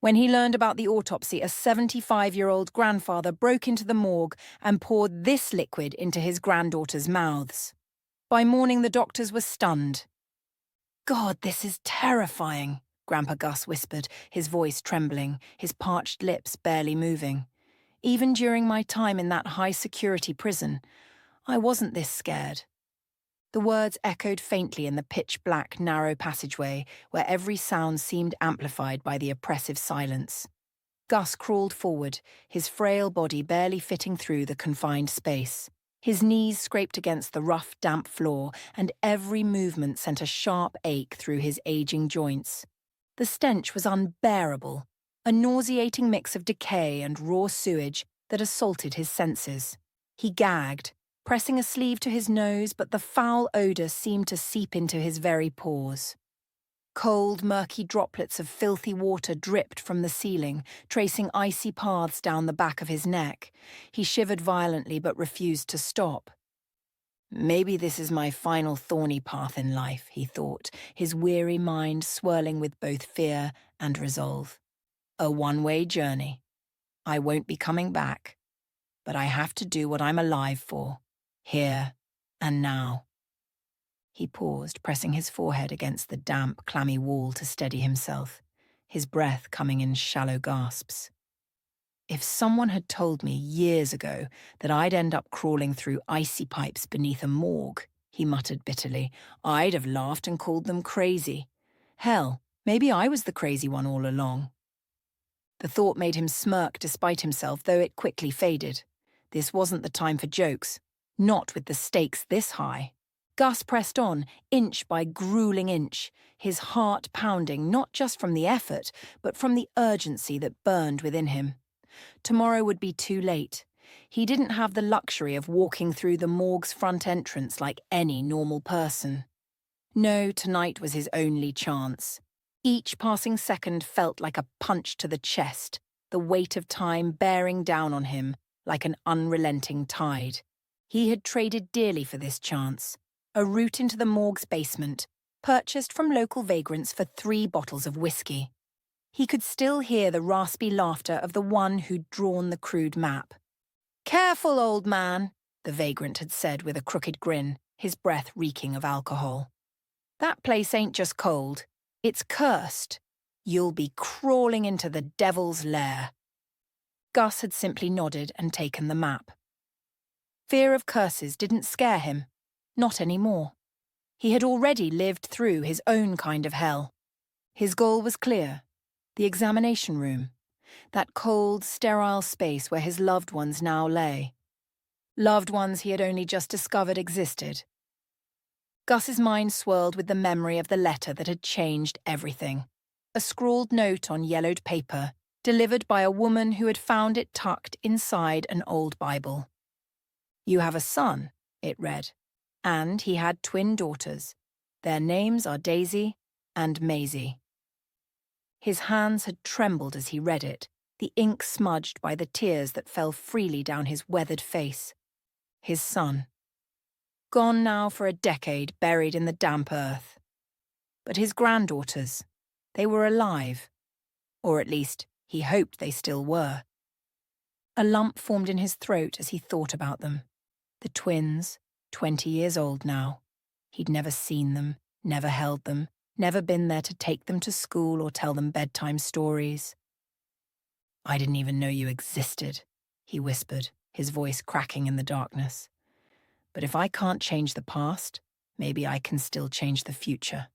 When he learned about the autopsy, a 75-year-old grandfather broke into the morgue and poured this liquid into his granddaughters' mouths. By morning, the doctors were stunned. "God, this is terrifying," Grandpa Gus whispered, his voice trembling, his parched lips barely moving. "Even during my time in that high-security prison, I wasn't this scared." The words echoed faintly in the pitch-black, narrow passageway where every sound seemed amplified by the oppressive silence. Gus crawled forward, his frail body barely fitting through the confined space. His knees scraped against the rough, damp floor, and every movement sent a sharp ache through his aging joints. The stench was unbearable, a nauseating mix of decay and raw sewage that assaulted his senses. He gagged, pressing a sleeve to his nose, but the foul odour seemed to seep into his very pores. Cold, murky droplets of filthy water dripped from the ceiling, tracing icy paths down the back of his neck. He shivered violently but refused to stop. "Maybe this is my final thorny path in life," he thought, his weary mind swirling with both fear and resolve. "A one-way journey. I won't be coming back, but I have to do what I'm alive for. Here and now." He paused, pressing his forehead against the damp, clammy wall to steady himself, his breath coming in shallow gasps. "If someone had told me years ago that I'd end up crawling through icy pipes beneath a morgue," he muttered bitterly, "I'd have laughed and called them crazy. Hell, maybe I was the crazy one all along." The thought made him smirk despite himself, though it quickly faded. This wasn't the time for jokes. Not with the stakes this high. Gus pressed on, inch by grueling inch, his heart pounding not just from the effort, but from the urgency that burned within him. Tomorrow would be too late. He didn't have the luxury of walking through the morgue's front entrance like any normal person. No, tonight was his only chance. Each passing second felt like a punch to the chest, the weight of time bearing down on him like an unrelenting tide. He had traded dearly for this chance. A route into the morgue's basement, purchased from local vagrants for 3 bottles of whiskey. He could still hear the raspy laughter of the one who'd drawn the crude map. "Careful, old man," the vagrant had said with a crooked grin, his breath reeking of alcohol. "That place ain't just cold, it's cursed. You'll be crawling into the devil's lair." Gus had simply nodded and taken the map. Fear of curses didn't scare him. Not anymore. He had already lived through his own kind of hell. His goal was clear. The examination room. That cold, sterile space where his loved ones now lay. Loved ones he had only just discovered existed. Gus's mind swirled with the memory of the letter that had changed everything. A scrawled note on yellowed paper, delivered by a woman who had found it tucked inside an old Bible. "You have a son," it read. "And he had twin daughters. Their names are Daisy and Maisie." His hands had trembled as he read it, the ink smudged by the tears that fell freely down his weathered face. His son. Gone now for a decade, buried in the damp earth. But his granddaughters, they were alive. Or at least, he hoped they still were. A lump formed in his throat as he thought about them. The twins, 20 years old now. He'd never seen them, never held them, never been there to take them to school or tell them bedtime stories. "I didn't even know you existed," he whispered, his voice cracking in the darkness. "But if I can't change the past, maybe I can still change the future."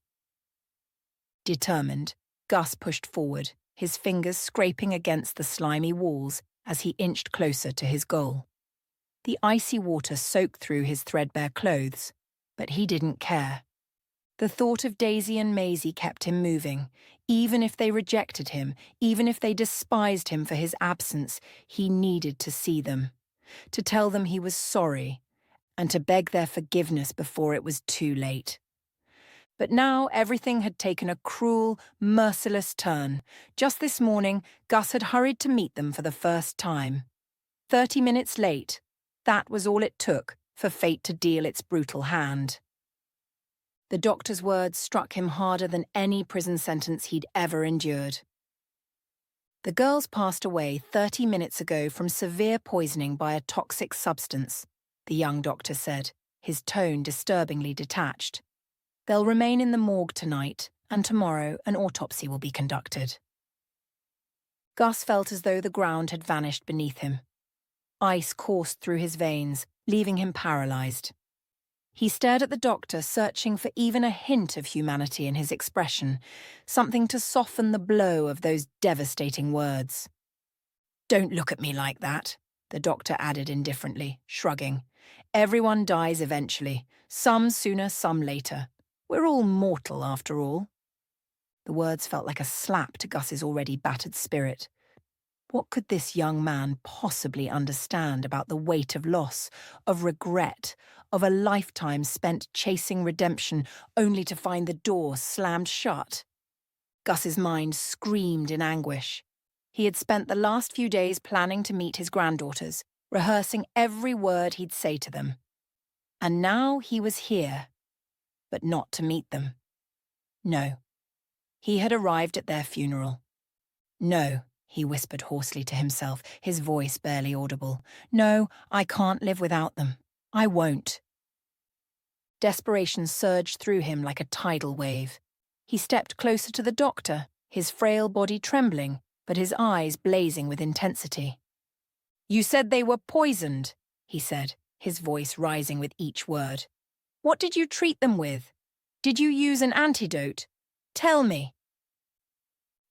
Determined, Gus pushed forward, his fingers scraping against the slimy walls as he inched closer to his goal. The icy water soaked through his threadbare clothes, but he didn't care. The thought of Daisy and Maisie kept him moving. Even if they rejected him, even if they despised him for his absence, he needed to see them, to tell them he was sorry, and to beg their forgiveness before it was too late. But now everything had taken a cruel, merciless turn. Just this morning, Gus had hurried to meet them for the first time. 30 minutes late. That was all it took for fate to deal its brutal hand. The doctor's words struck him harder than any prison sentence he'd ever endured. The girls passed away 30 minutes ago from severe poisoning by a toxic substance, the young doctor said, his tone disturbingly detached. They'll remain in the morgue tonight, and tomorrow an autopsy will be conducted. Gus felt as though the ground had vanished beneath him. Ice coursed through his veins, leaving him paralyzed. He stared at the doctor, searching for even a hint of humanity in his expression, something to soften the blow of those devastating words. "Don't look at me like that," the doctor added indifferently, shrugging. "Everyone dies eventually, some sooner, some later. We're all mortal, after all." The words felt like a slap to Gus's already battered spirit. What could this young man possibly understand about the weight of loss, of regret, of a lifetime spent chasing redemption only to find the door slammed shut? Gus's mind screamed in anguish. He had spent the last few days planning to meet his granddaughters, rehearsing every word he'd say to them. And now he was here, but not to meet them. No. He had arrived at their funeral. "No," he whispered hoarsely to himself, his voice barely audible. "No, I can't live without them. I won't." Desperation surged through him like a tidal wave. He stepped closer to the doctor, his frail body trembling, but his eyes blazing with intensity. "You said they were poisoned," he said, his voice rising with each word. "What did you treat them with? Did you use an antidote? Tell me."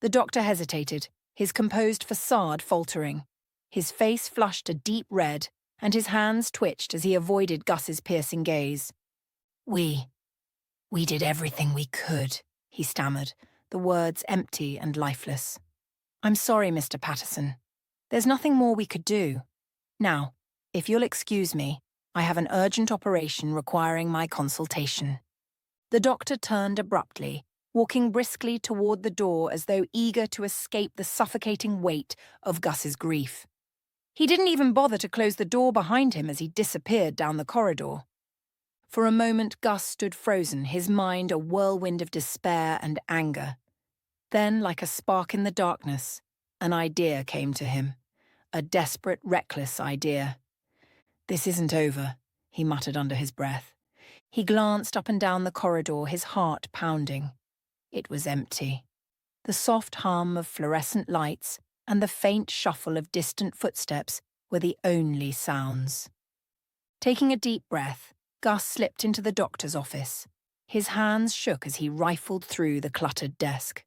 The doctor hesitated, his composed facade faltering. His face flushed a deep red, and his hands twitched as he avoided Gus's piercing gaze. We did everything we could," he stammered, the words empty and lifeless. "I'm sorry, Mr. Patterson. There's nothing more we could do. Now, if you'll excuse me, I have an urgent operation requiring my consultation." The doctor turned abruptly, walking briskly toward the door as though eager to escape the suffocating weight of Gus's grief. He didn't even bother to close the door behind him as he disappeared down the corridor. For a moment, Gus stood frozen, his mind a whirlwind of despair and anger. Then, like a spark in the darkness, an idea came to him. A desperate, reckless idea. "This isn't over," he muttered under his breath. He glanced up and down the corridor, his heart pounding. It was empty. The soft hum of fluorescent lights and the faint shuffle of distant footsteps were the only sounds. Taking a deep breath, Gus slipped into the doctor's office. His hands shook as he rifled through the cluttered desk.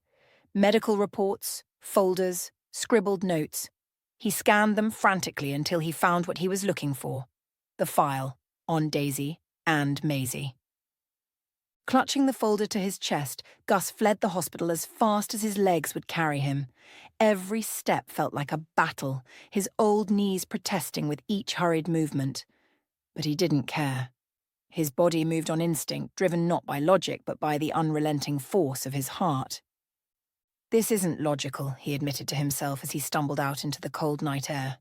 Medical reports, folders, scribbled notes. He scanned them frantically until he found what he was looking for: the file on Daisy and Maisie. Clutching the folder to his chest, Gus fled the hospital as fast as his legs would carry him. Every step felt like a battle, his old knees protesting with each hurried movement. But he didn't care. His body moved on instinct, driven not by logic but by the unrelenting force of his heart. "This isn't logical," he admitted to himself as he stumbled out into the cold night air.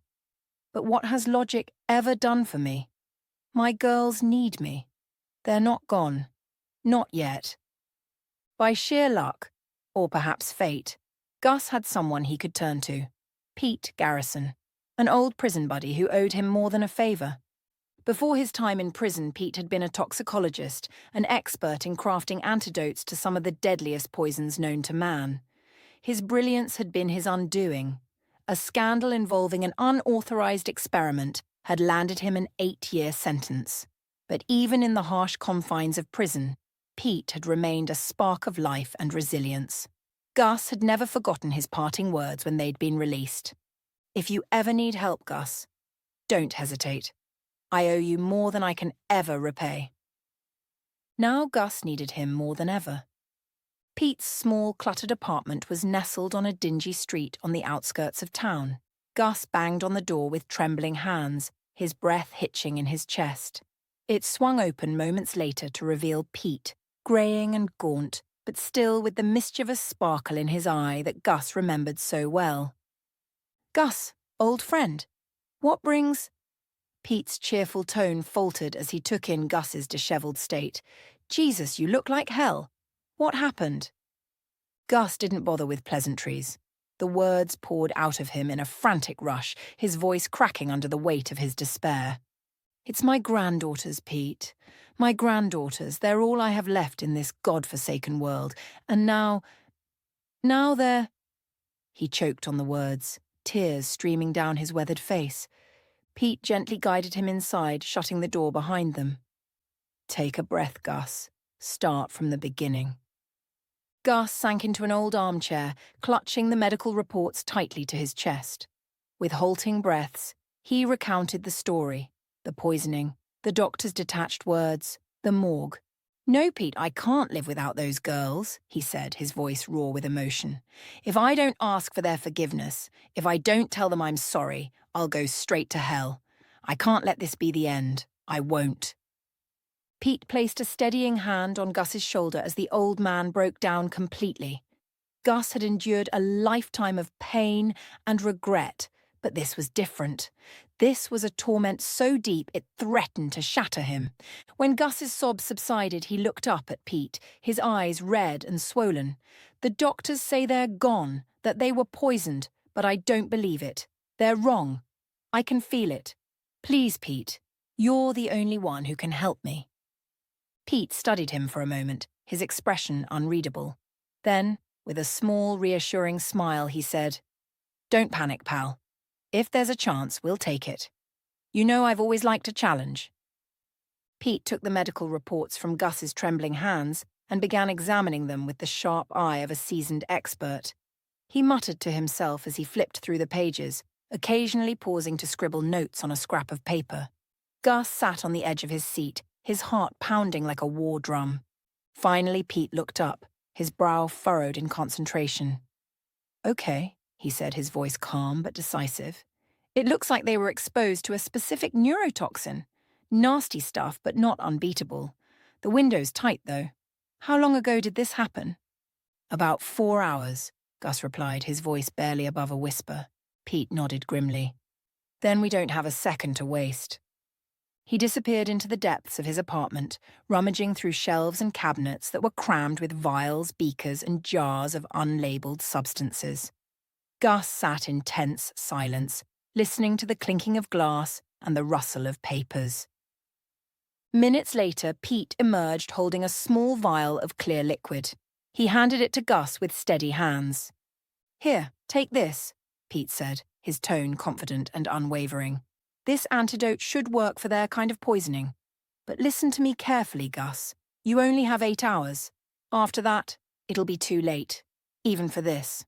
"But what has logic ever done for me? My girls need me. They're not gone. Not yet." By sheer luck, or perhaps fate, Gus had someone he could turn to: Pete Garrison, an old prison buddy who owed him more than a favor. Before his time in prison, Pete had been a toxicologist, an expert in crafting antidotes to some of the deadliest poisons known to man. His brilliance had been his undoing. A scandal involving an unauthorized experiment had landed him an 8-year sentence. But even in the harsh confines of prison, Pete had remained a spark of life and resilience. Gus had never forgotten his parting words when they'd been released. "If you ever need help, Gus, don't hesitate. I owe you more than I can ever repay." Now Gus needed him more than ever. Pete's small, cluttered apartment was nestled on a dingy street on the outskirts of town. Gus banged on the door with trembling hands, his breath hitching in his chest. It swung open moments later to reveal Pete, greying and gaunt, but still with the mischievous sparkle in his eye that Gus remembered so well. "Gus, old friend, what brings—" Pete's cheerful tone faltered as he took in Gus's dishevelled state. "Jesus, you look like hell. What happened?" Gus didn't bother with pleasantries. The words poured out of him in a frantic rush, his voice cracking under the weight of his despair. "It's my granddaughters, Pete. My granddaughters. They're all I have left in this God-forsaken world. And now they're—" He choked on the words, tears streaming down his weathered face. Pete gently guided him inside, shutting the door behind them. "Take a breath, Gus. Start from the beginning." Gus sank into an old armchair, clutching the medical reports tightly to his chest. With halting breaths, he recounted the story, the poisoning, the doctor's detached words, the morgue. "No, Pete, I can't live without those girls," he said, his voice raw with emotion. "If I don't ask for their forgiveness, if I don't tell them I'm sorry, I'll go straight to hell. I can't let this be the end. I won't." Pete placed a steadying hand on Gus's shoulder as the old man broke down completely. Gus had endured a lifetime of pain and regret, but this was different. This was a torment so deep it threatened to shatter him. When Gus's sobs subsided, he looked up at Pete, his eyes red and swollen. "The doctors say they're gone, that they were poisoned, but I don't believe it. They're wrong. I can feel it. Please, Pete, you're the only one who can help me." Pete studied him for a moment, his expression unreadable. Then, with a small, reassuring smile, he said, "Don't panic, pal. If there's a chance, we'll take it. You know I've always liked a challenge." Pete took the medical reports from Gus's trembling hands and began examining them with the sharp eye of a seasoned expert. He muttered to himself as he flipped through the pages, occasionally pausing to scribble notes on a scrap of paper. Gus sat on the edge of his seat, his heart pounding like a war drum. Finally, Pete looked up, his brow furrowed in concentration. "Okay," he said, his voice calm but decisive. "It looks like they were exposed to a specific neurotoxin. Nasty stuff, but not unbeatable. The window's tight, though. How long ago did this happen?" "About 4 hours," Gus replied, his voice barely above a whisper. Pete nodded grimly. "Then we don't have a second to waste." He disappeared into the depths of his apartment, rummaging through shelves and cabinets that were crammed with vials, beakers, and jars of unlabeled substances. Gus sat in tense silence, listening to the clinking of glass and the rustle of papers. Minutes later, Pete emerged holding a small vial of clear liquid. He handed it to Gus with steady hands. "Here, take this," Pete said, his tone confident and unwavering. "This antidote should work for their kind of poisoning. But listen to me carefully, Gus. You only have 8 hours. After that, it'll be too late, even for this."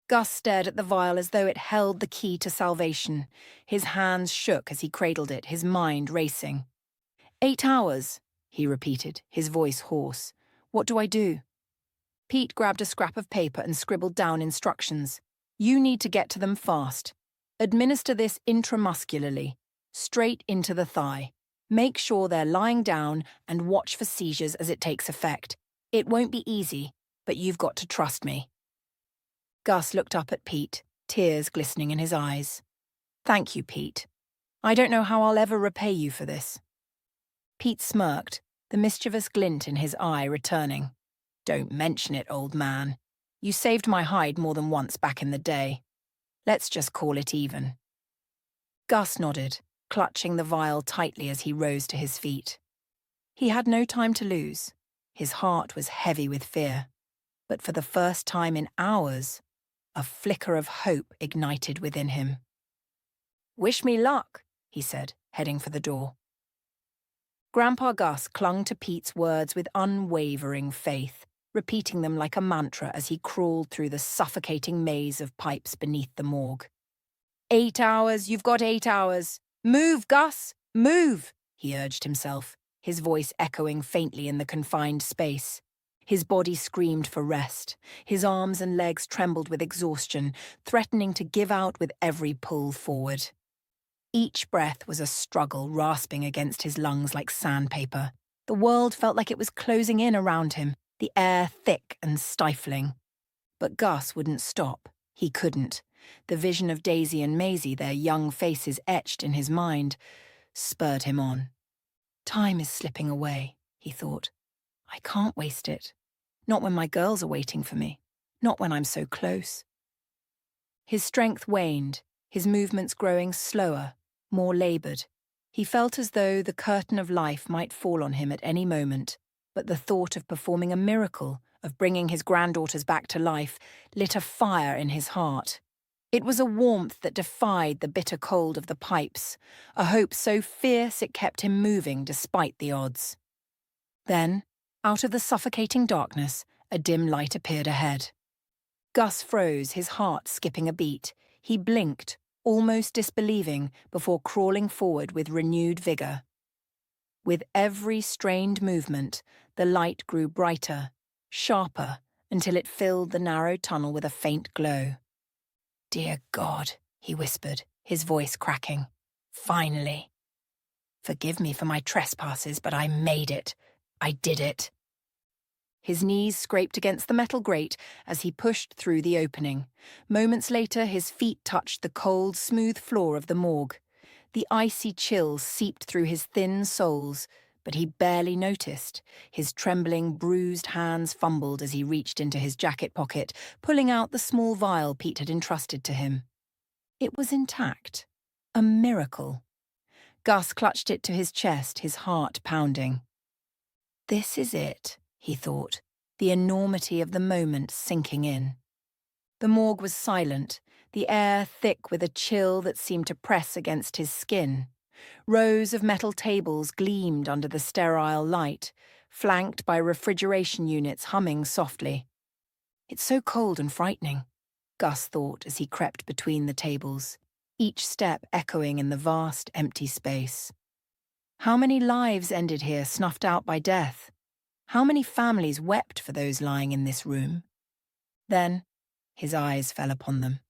Gus stared at the vial as though it held the key to salvation. His hands shook as he cradled it, his mind racing. 8 hours, he repeated, his voice hoarse. "What do I do?" Pete grabbed a scrap of paper and scribbled down instructions. "You need to get to them fast. Administer this intramuscularly, straight into the thigh. Make sure they're lying down and watch for seizures as it takes effect. It won't be easy, but you've got to trust me." Gus looked up at Pete, tears glistening in his eyes. "Thank you, Pete. I don't know how I'll ever repay you for this." Pete smirked, the mischievous glint in his eye returning. "Don't mention it, old man. You saved my hide more than once back in the day. Let's just call it even." Gus nodded, clutching the vial tightly as he rose to his feet. He had no time to lose. His heart was heavy with fear. But for the first time in hours, a flicker of hope ignited within him. "Wish me luck," he said, heading for the door. Grandpa Gus clung to Pete's words with unwavering faith, repeating them like a mantra as he crawled through the suffocating maze of pipes beneath the morgue. 8 hours, you've got 8 hours. Move, Gus, move, he urged himself, his voice echoing faintly in the confined space. His body screamed for rest. His arms and legs trembled with exhaustion, threatening to give out with every pull forward. Each breath was a struggle rasping against his lungs like sandpaper. The world felt like it was closing in around him, the air thick and stifling. But Gus wouldn't stop. He couldn't. The vision of Daisy and Maisie, their young faces etched in his mind, spurred him on. Time is slipping away, he thought. I can't waste it. Not when my girls are waiting for me. Not when I'm so close. His strength waned, his movements growing slower, more laboured. He felt as though the curtain of life might fall on him at any moment, but the thought of performing a miracle, of bringing his granddaughters back to life, lit a fire in his heart. It was a warmth that defied the bitter cold of the pipes, a hope so fierce it kept him moving despite the odds. Then, out of the suffocating darkness, a dim light appeared ahead. Gus froze, his heart skipping a beat. He blinked, almost disbelieving, before crawling forward with renewed vigour. With every strained movement, the light grew brighter, sharper, until it filled the narrow tunnel with a faint glow. "Dear God," he whispered, his voice cracking. "Finally. Forgive me for my trespasses, but I made it. I did it." His knees scraped against the metal grate as he pushed through the opening. Moments later, his feet touched the cold, smooth floor of the morgue. The icy chill seeped through his thin soles, but he barely noticed. His trembling, bruised hands fumbled as he reached into his jacket pocket, pulling out the small vial Pete had entrusted to him. It was intact. A miracle. Gus clutched it to his chest, his heart pounding. This is it, he thought, the enormity of the moment sinking in. The morgue was silent, the air thick with a chill that seemed to press against his skin. Rows of metal tables gleamed under the sterile light, flanked by refrigeration units humming softly. "It's so cold and frightening," Gus thought as he crept between the tables, each step echoing in the vast, empty space. How many lives ended here, snuffed out by death? How many families wept for those lying in this room? Then his eyes fell upon them.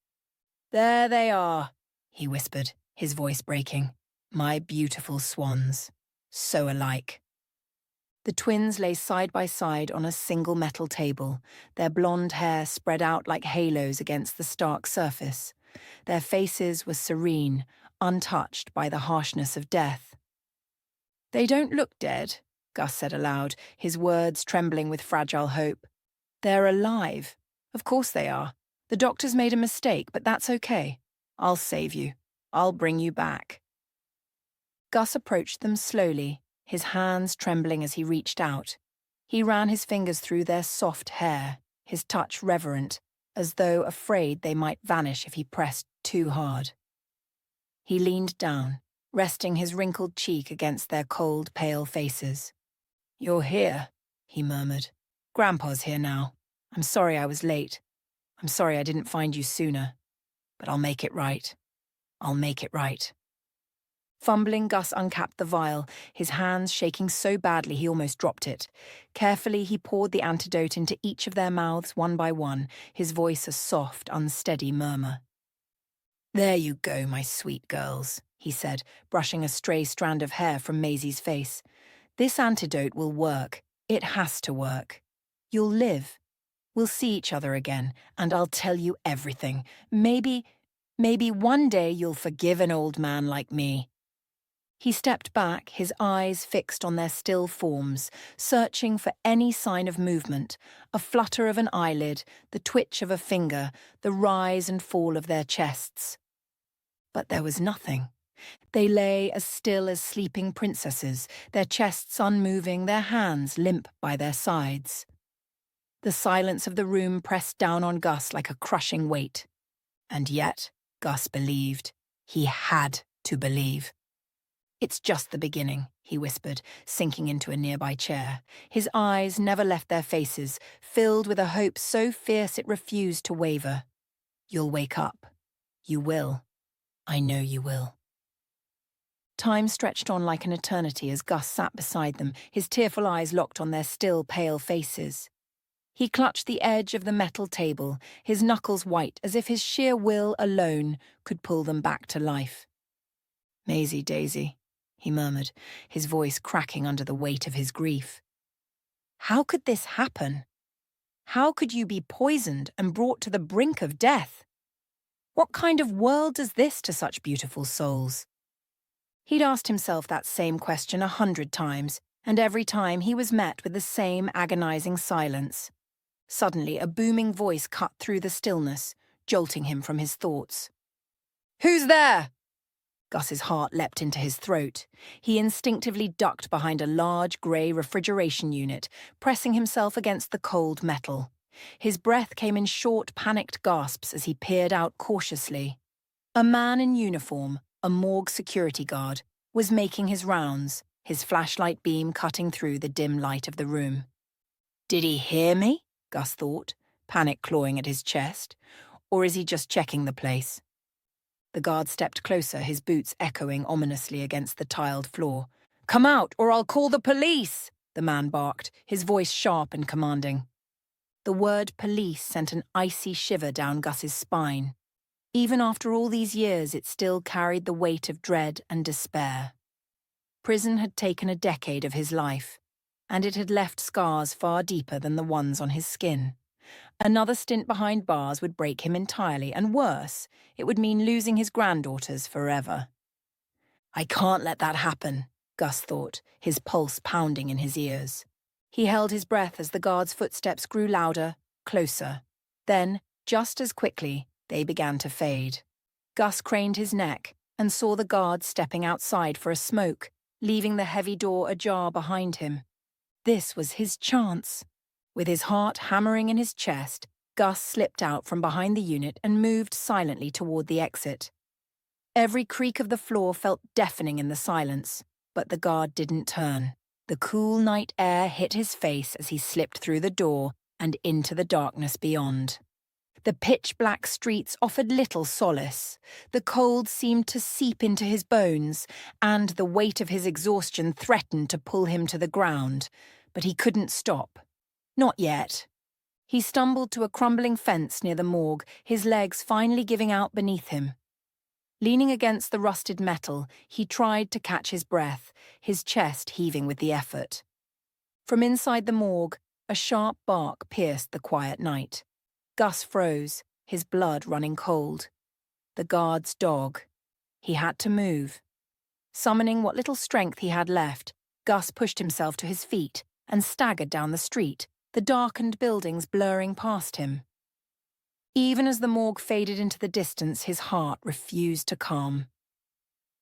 "There they are," he whispered, his voice breaking. "My beautiful swans, so alike." The twins lay side by side on a single metal table, their blonde hair spread out like halos against the stark surface. Their faces were serene, untouched by the harshness of death. "They don't look dead," Gus said aloud, his words trembling with fragile hope. "They're alive. Of course they are. The doctors made a mistake, but that's okay. I'll save you. I'll bring you back." Gus approached them slowly, his hands trembling as he reached out. He ran his fingers through their soft hair, his touch reverent, as though afraid they might vanish if he pressed too hard. He leaned down, resting his wrinkled cheek against their cold, pale faces. "You're here," he murmured. "Grandpa's here now. I'm sorry I was late. I'm sorry I didn't find you sooner. But I'll make it right. I'll make it right." Fumbling, Gus uncapped the vial, his hands shaking so badly he almost dropped it. Carefully, he poured the antidote into each of their mouths one by one, his voice a soft, unsteady murmur. "There you go, my sweet girls," he said, brushing a stray strand of hair from Maisie's face. "This antidote will work. It has to work. You'll live. We'll see each other again, and I'll tell you everything. Maybe one day you'll forgive an old man like me." He stepped back, his eyes fixed on their still forms, searching for any sign of movement, a flutter of an eyelid, the twitch of a finger, the rise and fall of their chests. But there was nothing. They lay as still as sleeping princesses, their chests unmoving, their hands limp by their sides. The silence of the room pressed down on Gus like a crushing weight. And yet, Gus believed. He had to believe. "It's just the beginning," he whispered, sinking into a nearby chair. His eyes never left their faces, filled with a hope so fierce it refused to waver. "You'll wake up. You will. I know you will." Time stretched on like an eternity as Gus sat beside them, his tearful eyes locked on their still, pale faces. He clutched the edge of the metal table, his knuckles white as if his sheer will alone could pull them back to life. "Maisie, Daisy," he murmured, his voice cracking under the weight of his grief. "How could this happen? How could you be poisoned and brought to the brink of death? What kind of world does this to such beautiful souls?" He'd asked himself that same question 100 times, and every time he was met with the same agonizing silence. Suddenly, a booming voice cut through the stillness, jolting him from his thoughts. "Who's there?" Gus's heart leapt into his throat. He instinctively ducked behind a large grey refrigeration unit, pressing himself against the cold metal. His breath came in short, panicked gasps as he peered out cautiously. A man in uniform, a morgue security guard, was making his rounds, his flashlight beam cutting through the dim light of the room. Did he hear me? Gus thought, panic clawing at his chest. Or is he just checking the place? The guard stepped closer, his boots echoing ominously against the tiled floor. "Come out, or I'll call the police!" the man barked, his voice sharp and commanding. The word police sent an icy shiver down Gus's spine. Even after all these years, it still carried the weight of dread and despair. Prison had taken a decade of his life, and it had left scars far deeper than the ones on his skin. Another stint behind bars would break him entirely, and worse, it would mean losing his granddaughters forever. I can't let that happen, Gus thought, his pulse pounding in his ears. He held his breath as the guard's footsteps grew louder, closer. Then, just as quickly, they began to fade. Gus craned his neck and saw the guard stepping outside for a smoke, leaving the heavy door ajar behind him. This was his chance. With his heart hammering in his chest, Gus slipped out from behind the unit and moved silently toward the exit. Every creak of the floor felt deafening in the silence, but the guard didn't turn. The cool night air hit his face as he slipped through the door and into the darkness beyond. The pitch-black streets offered little solace. The cold seemed to seep into his bones, and the weight of his exhaustion threatened to pull him to the ground. But he couldn't stop. Not yet. He stumbled to a crumbling fence near the morgue, his legs finally giving out beneath him. Leaning against the rusted metal, he tried to catch his breath, his chest heaving with the effort. From inside the morgue, a sharp bark pierced the quiet night. Gus froze, his blood running cold. The guard's dog. He had to move. Summoning what little strength he had left, Gus pushed himself to his feet and staggered down the street, the darkened buildings blurring past him. Even as the morgue faded into the distance, his heart refused to calm.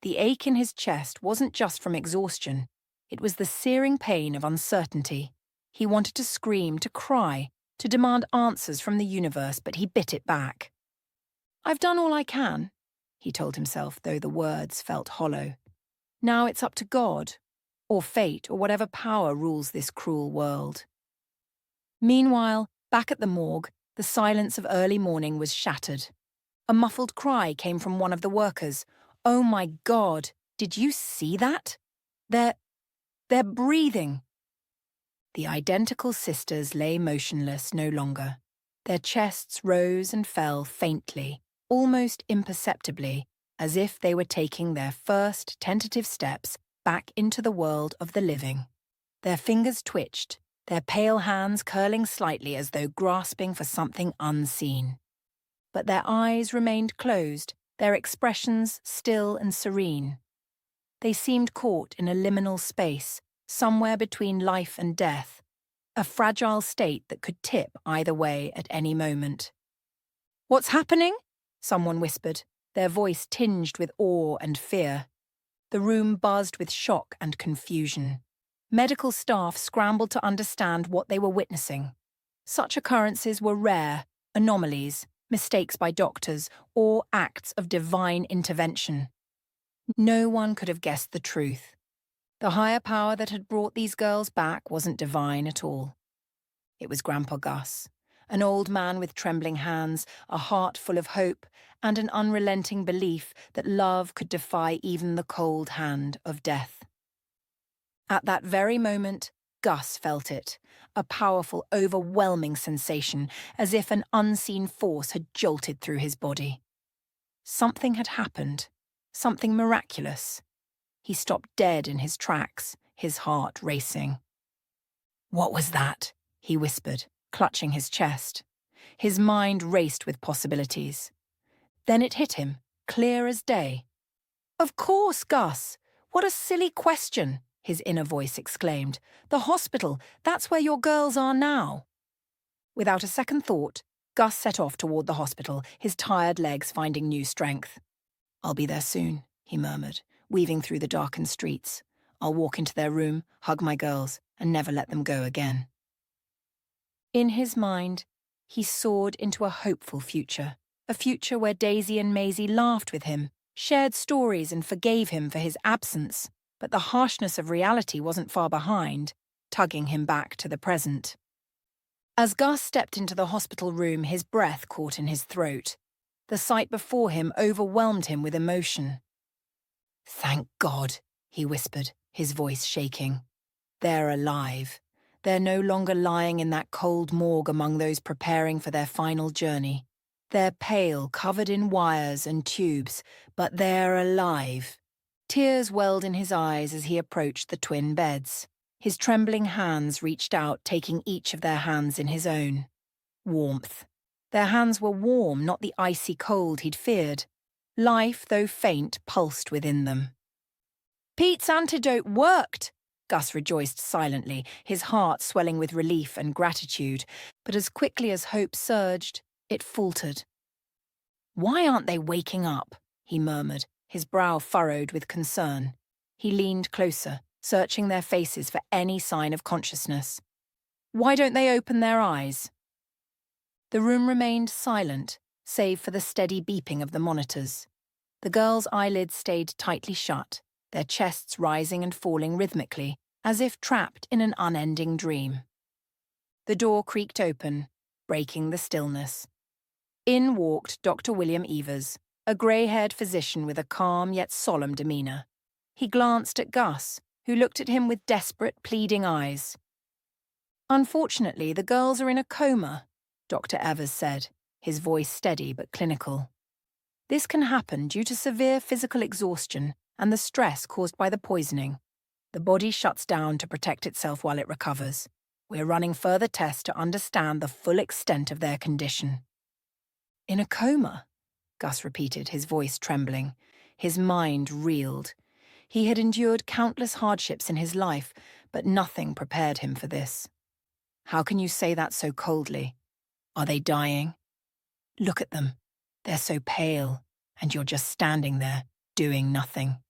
The ache in his chest wasn't just from exhaustion. It was the searing pain of uncertainty. He wanted to scream, to cry, to demand answers from the universe, but he bit it back. I've done all I can, he told himself, though the words felt hollow. Now it's up to God, or fate, or whatever power rules this cruel world. Meanwhile, back at the morgue, the silence of early morning was shattered. A muffled cry came from one of the workers. Oh my God, did you see that? They're breathing. The identical sisters lay motionless no longer. Their chests rose and fell faintly, almost imperceptibly, as if they were taking their first tentative steps back into the world of the living. Their fingers twitched, their pale hands curling slightly as though grasping for something unseen. But their eyes remained closed, their expressions still and serene. They seemed caught in a liminal space, somewhere between life and death, a fragile state that could tip either way at any moment. What's happening? Someone whispered, their voice tinged with awe and fear. The room buzzed with shock and confusion. Medical staff scrambled to understand what they were witnessing. Such occurrences were rare, anomalies, mistakes by doctors, or acts of divine intervention. No one could have guessed the truth. The higher power that had brought these girls back wasn't divine at all. It was Grandpa Gus, an old man with trembling hands, a heart full of hope, and an unrelenting belief that love could defy even the cold hand of death. At that very moment, Gus felt it, a powerful, overwhelming sensation, as if an unseen force had jolted through his body. Something had happened, something miraculous. He stopped dead in his tracks, his heart racing. What was that? He whispered, clutching his chest. His mind raced with possibilities. Then it hit him, clear as day. Of course, Gus! What a silly question! His inner voice exclaimed. The hospital, that's where your girls are now. Without a second thought, Gus set off toward the hospital, his tired legs finding new strength. "I'll be there soon," he murmured, weaving through the darkened streets. "I'll walk into their room, hug my girls, and never let them go again." In his mind, he soared into a hopeful future, a future where Daisy and Maisie laughed with him, shared stories and forgave him for his absence. But the harshness of reality wasn't far behind, tugging him back to the present. As Gus stepped into the hospital room, his breath caught in his throat. The sight before him overwhelmed him with emotion. "Thank God," he whispered, his voice shaking. "They're alive. They're no longer lying in that cold morgue among those preparing for their final journey. They're pale, covered in wires and tubes, but they're alive." Tears welled in his eyes as he approached the twin beds. His trembling hands reached out, taking each of their hands in his own. Warmth. Their hands were warm, not the icy cold he'd feared. Life, though faint, pulsed within them. "Pete's antidote worked!" Gus rejoiced silently, his heart swelling with relief and gratitude. But as quickly as hope surged, it faltered. "Why aren't they waking up?" he murmured, his brow furrowed with concern. He leaned closer, searching their faces for any sign of consciousness. "Why don't they open their eyes?" The room remained silent, save for the steady beeping of the monitors. The girls' eyelids stayed tightly shut, their chests rising and falling rhythmically, as if trapped in an unending dream. The door creaked open, breaking the stillness. In walked Dr. William Evers, a grey-haired physician with a calm yet solemn demeanour. He glanced at Gus, who looked at him with desperate, pleading eyes. "Unfortunately, the girls are in a coma," Dr. Evers said, his voice steady but clinical. "This can happen due to severe physical exhaustion and the stress caused by the poisoning. The body shuts down to protect itself while it recovers. We're running further tests to understand the full extent of their condition." "In a coma?" Gus repeated, his voice trembling. His mind reeled. He had endured countless hardships in his life, but nothing prepared him for this. "How can you say that so coldly? Are they dying? Look at them. They're so pale, and you're just standing there, doing nothing."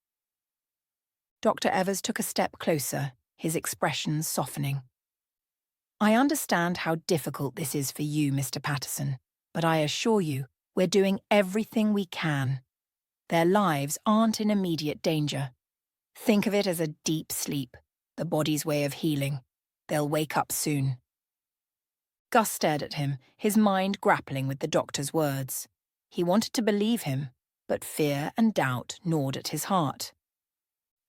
Dr. Evers took a step closer, his expression softening. "I understand how difficult this is for you, Mr. Patterson, but I assure you, we're doing everything we can. Their lives aren't in immediate danger. Think of it as a deep sleep, the body's way of healing. They'll wake up soon." Gus stared at him, his mind grappling with the doctor's words. He wanted to believe him, but fear and doubt gnawed at his heart.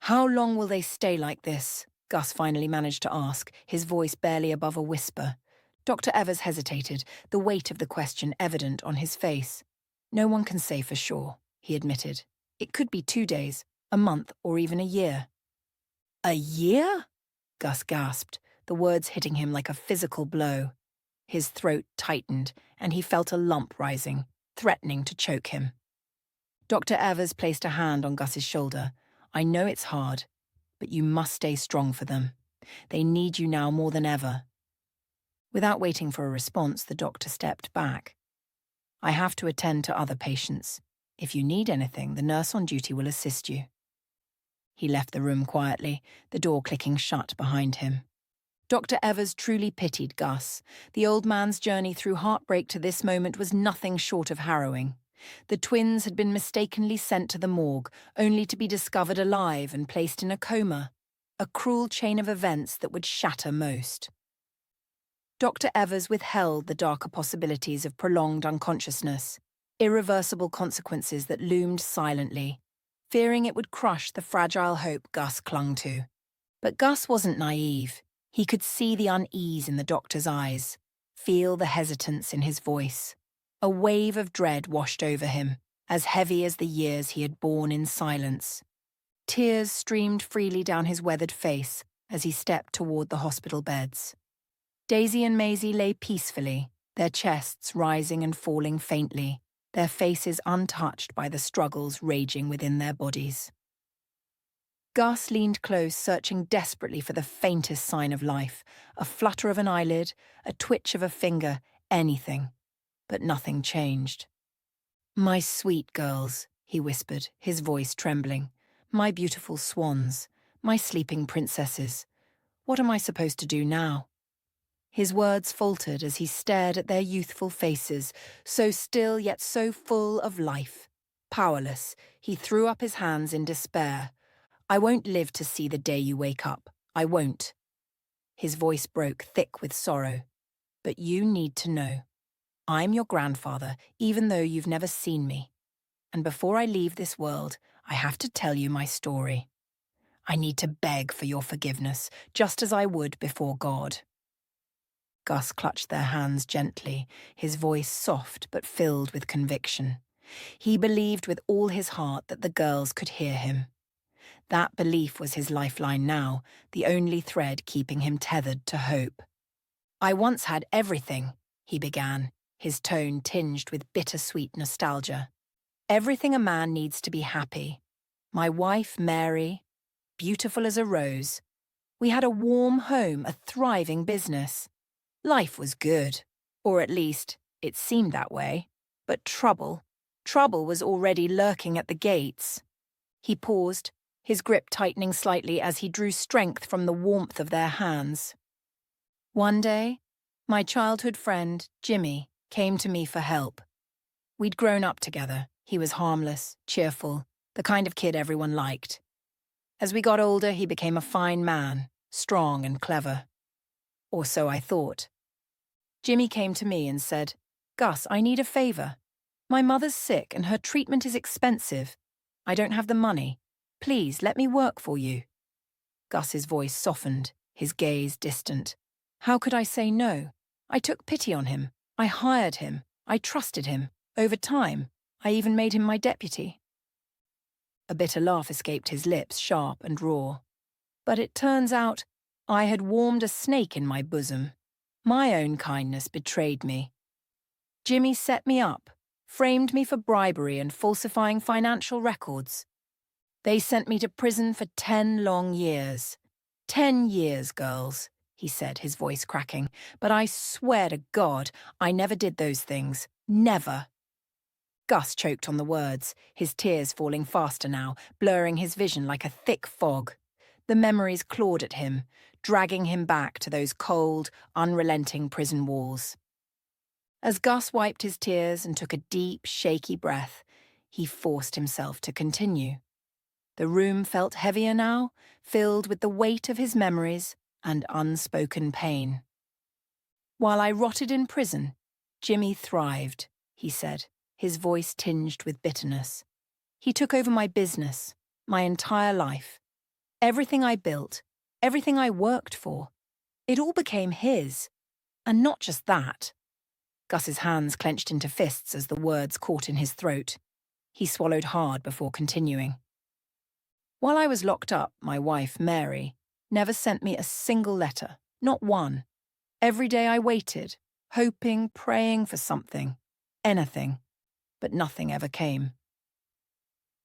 "How long will they stay like this?" Gus finally managed to ask, his voice barely above a whisper. Dr. Evers hesitated, the weight of the question evident on his face. "No one can say for sure," he admitted. "It could be 2 days, a month, or even a year." "A year?" Gus gasped, the words hitting him like a physical blow. His throat tightened, and he felt a lump rising, threatening to choke him. Dr. Evers placed a hand on Gus's shoulder. "I know it's hard, but you must stay strong for them. They need you now more than ever." Without waiting for a response, the doctor stepped back. "I have to attend to other patients. If you need anything, the nurse on duty will assist you." He left the room quietly, the door clicking shut behind him. Dr. Evers truly pitied Gus. The old man's journey through heartbreak to this moment was nothing short of harrowing. The twins had been mistakenly sent to the morgue, only to be discovered alive and placed in a coma. A cruel chain of events that would shatter most. Dr. Evers withheld the darker possibilities of prolonged unconsciousness, irreversible consequences that loomed silently, fearing it would crush the fragile hope Gus clung to. But Gus wasn't naive. He could see the unease in the doctor's eyes, feel the hesitance in his voice. A wave of dread washed over him, as heavy as the years he had borne in silence. Tears streamed freely down his weathered face as he stepped toward the hospital beds. Daisy and Maisie lay peacefully, their chests rising and falling faintly, their faces untouched by the struggles raging within their bodies. Gus leaned close, searching desperately for the faintest sign of life, a flutter of an eyelid, a twitch of a finger, anything. But nothing changed. "My sweet girls," he whispered, his voice trembling. "My beautiful swans, my sleeping princesses. What am I supposed to do now?" His words faltered as he stared at their youthful faces, so still yet so full of life. Powerless, he threw up his hands in despair. "I won't live to see the day you wake up. I won't." His voice broke thick with sorrow. "But you need to know. I'm your grandfather, even though you've never seen me. And before I leave this world, I have to tell you my story. I need to beg for your forgiveness, just as I would before God." Gus clutched their hands gently, his voice soft but filled with conviction. He believed with all his heart that the girls could hear him. That belief was his lifeline now, the only thread keeping him tethered to hope. "I once had everything," he began, his tone tinged with bittersweet nostalgia. "Everything a man needs to be happy. My wife, Mary, beautiful as a rose. We had a warm home, a thriving business. Life was good, or at least it seemed that way. But trouble was already lurking at the gates." He paused, his grip tightening slightly as he drew strength from the warmth of their hands. "One day, my childhood friend, Jimmy, came to me for help. We'd grown up together. He was harmless, cheerful, the kind of kid everyone liked. As we got older, he became a fine man, strong and clever. Or so I thought. Jimmy came to me and said, 'Gus, I need a favor. My mother's sick and her treatment is expensive. I don't have the money. Please, let me work for you.' Gus's voice softened, his gaze distant. How could I say no? I took pity on him. I hired him. I trusted him. Over time, I even made him my deputy." A bitter laugh escaped his lips, sharp and raw. "But it turns out I had warmed a snake in my bosom. My own kindness betrayed me. Jimmy set me up, framed me for bribery and falsifying financial records. They sent me to prison for 10 long years. 10 years, girls," he said, his voice cracking. "But I swear to God, I never did those things. Never." Gus choked on the words, his tears falling faster now, blurring his vision like a thick fog. The memories clawed at him, dragging him back to those cold, unrelenting prison walls. As Gus wiped his tears and took a deep, shaky breath, he forced himself to continue. The room felt heavier now, filled with the weight of his memories and unspoken pain. "While I rotted in prison, Jimmy thrived," he said, his voice tinged with bitterness. "He took over my business, my entire life. Everything I built, everything I worked for, it all became his. And not just that." Gus's hands clenched into fists as the words caught in his throat. He swallowed hard before continuing. "While I was locked up, my wife, Mary, never sent me a single letter, not one. Every day I waited, hoping, praying for something, anything, but nothing ever came.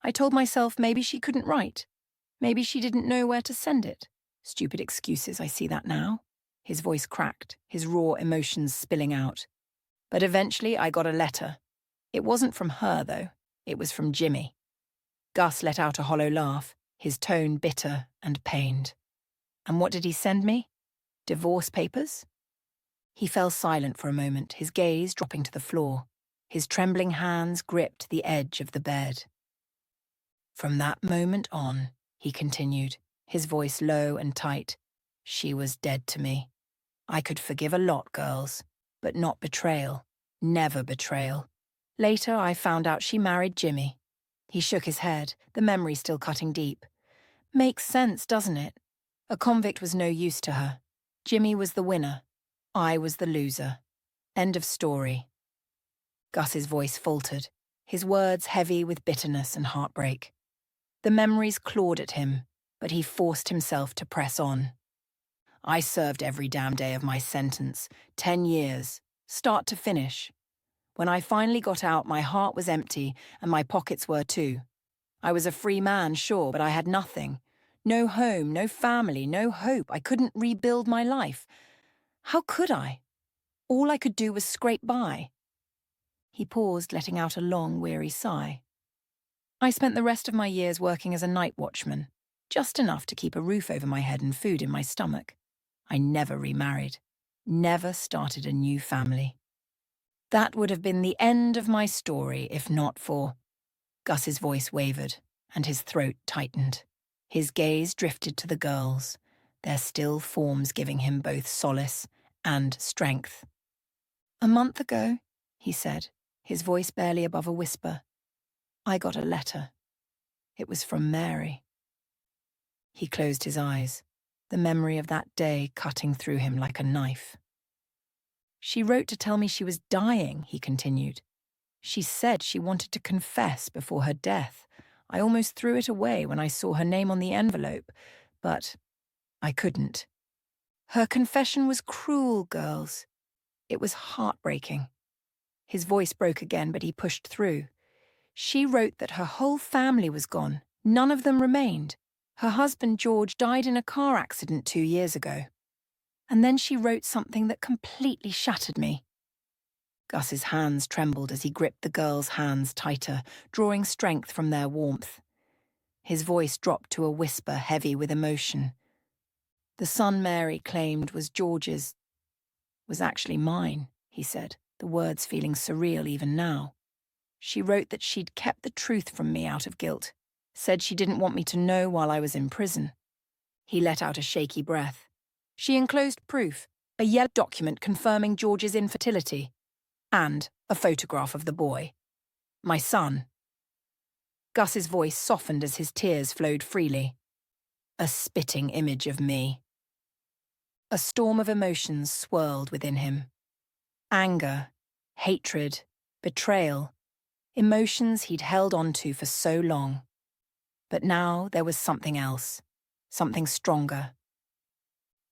I told myself maybe she couldn't write. Maybe she didn't know where to send it. Stupid excuses, I see that now." His voice cracked, his raw emotions spilling out. "But eventually I got a letter. It wasn't from her, though. It was from Jimmy." Gus let out a hollow laugh, his tone bitter and pained. "And what did he send me? Divorce papers?" He fell silent for a moment, his gaze dropping to the floor. His trembling hands gripped the edge of the bed. "From that moment on," he continued, his voice low and tight, "she was dead to me. I could forgive a lot, girls, but not betrayal. Never betrayal. Later, I found out she married Jimmy." He shook his head, the memory still cutting deep. "Makes sense, doesn't it? A convict was no use to her. Jimmy was the winner. I was the loser. End of story." Gus's voice faltered, his words heavy with bitterness and heartbreak. The memories clawed at him, but he forced himself to press on. "I served every damn day of my sentence, 10 years, start to finish. When I finally got out, my heart was empty and my pockets were too. I was a free man, sure, but I had nothing. No home, no family, no hope. I couldn't rebuild my life. How could I? All I could do was scrape by. He paused, letting out a long, weary sigh. I spent the rest of my years working as a night watchman, just enough to keep a roof over my head and food in my stomach. I never remarried, never started a new family. That would have been the end of my story if not for... Gus's voice wavered, and his throat tightened. His gaze drifted to the girls, their still forms giving him both solace and strength. "A month ago," he said, his voice barely above a whisper, "I got a letter. It was from Mary." He closed his eyes, the memory of that day cutting through him like a knife. "She wrote to tell me she was dying," he continued. "She said she wanted to confess before her death. I almost threw it away when I saw her name on the envelope, but I couldn't. Her confession was cruel, girls. It was heartbreaking." His voice broke again, but he pushed through. "She wrote that her whole family was gone. None of them remained. Her husband, George, died in a car accident 2 years ago. And then she wrote something that completely shattered me." Gus's hands trembled as he gripped the girls' hands tighter, drawing strength from their warmth. His voice dropped to a whisper heavy with emotion. "The son Mary claimed was George's, was actually mine," he said, the words feeling surreal even now. "She wrote that she'd kept the truth from me out of guilt, said she didn't want me to know while I was in prison." He let out a shaky breath. "She enclosed proof, a yellow document confirming George's infertility, and a photograph of the boy. My son." Gus's voice softened as his tears flowed freely. "A spitting image of me." A storm of emotions swirled within him. Anger, hatred, betrayal, emotions he'd held on to for so long. But now there was something else, something stronger.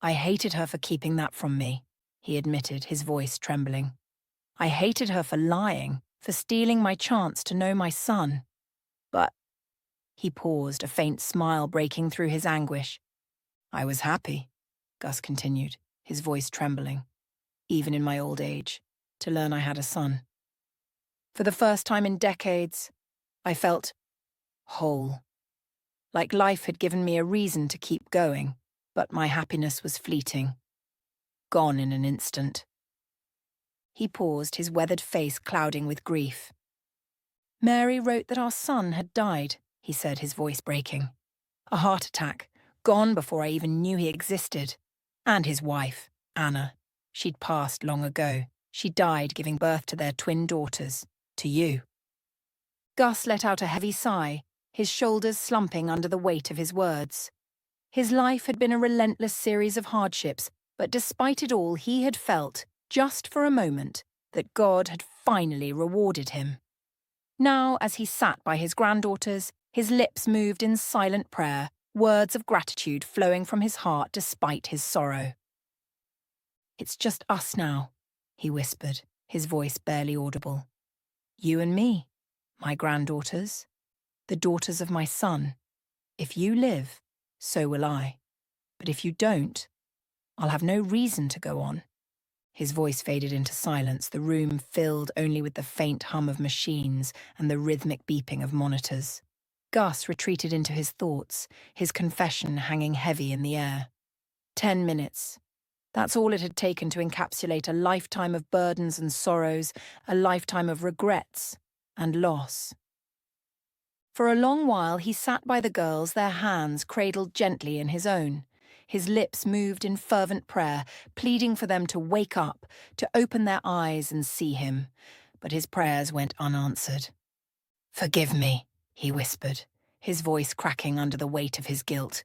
"I hated her for keeping that from me," he admitted, his voice trembling. "I hated her for lying, for stealing my chance to know my son. But..." He paused, a faint smile breaking through his anguish. "I was happy," Gus continued, his voice trembling, "even in my old age, to learn I had a son. For the first time in decades, I felt whole. Like life had given me a reason to keep going, but my happiness was fleeting. Gone in an instant." He paused, his weathered face clouding with grief. "Mary wrote that our son had died," he said, his voice breaking. "A heart attack, gone before I even knew he existed. And his wife, Anna. She'd passed long ago. She died giving birth to their twin daughters, to you." Gus let out a heavy sigh, his shoulders slumping under the weight of his words. His life had been a relentless series of hardships, but despite it all he had felt, just for a moment, that God had finally rewarded him. Now, as he sat by his granddaughters, his lips moved in silent prayer, words of gratitude flowing from his heart despite his sorrow. "It's just us now," he whispered, his voice barely audible. "You and me, my granddaughters, the daughters of my son. If you live, so will I. But if you don't, I'll have no reason to go on." His voice faded into silence, the room filled only with the faint hum of machines and the rhythmic beeping of monitors. Gus retreated into his thoughts, his confession hanging heavy in the air. 10 minutes. That's all it had taken to encapsulate a lifetime of burdens and sorrows, a lifetime of regrets and loss. For a long while he sat by the girls, their hands cradled gently in his own. His lips moved in fervent prayer, pleading for them to wake up, to open their eyes and see him. But his prayers went unanswered. "Forgive me," he whispered, his voice cracking under the weight of his guilt.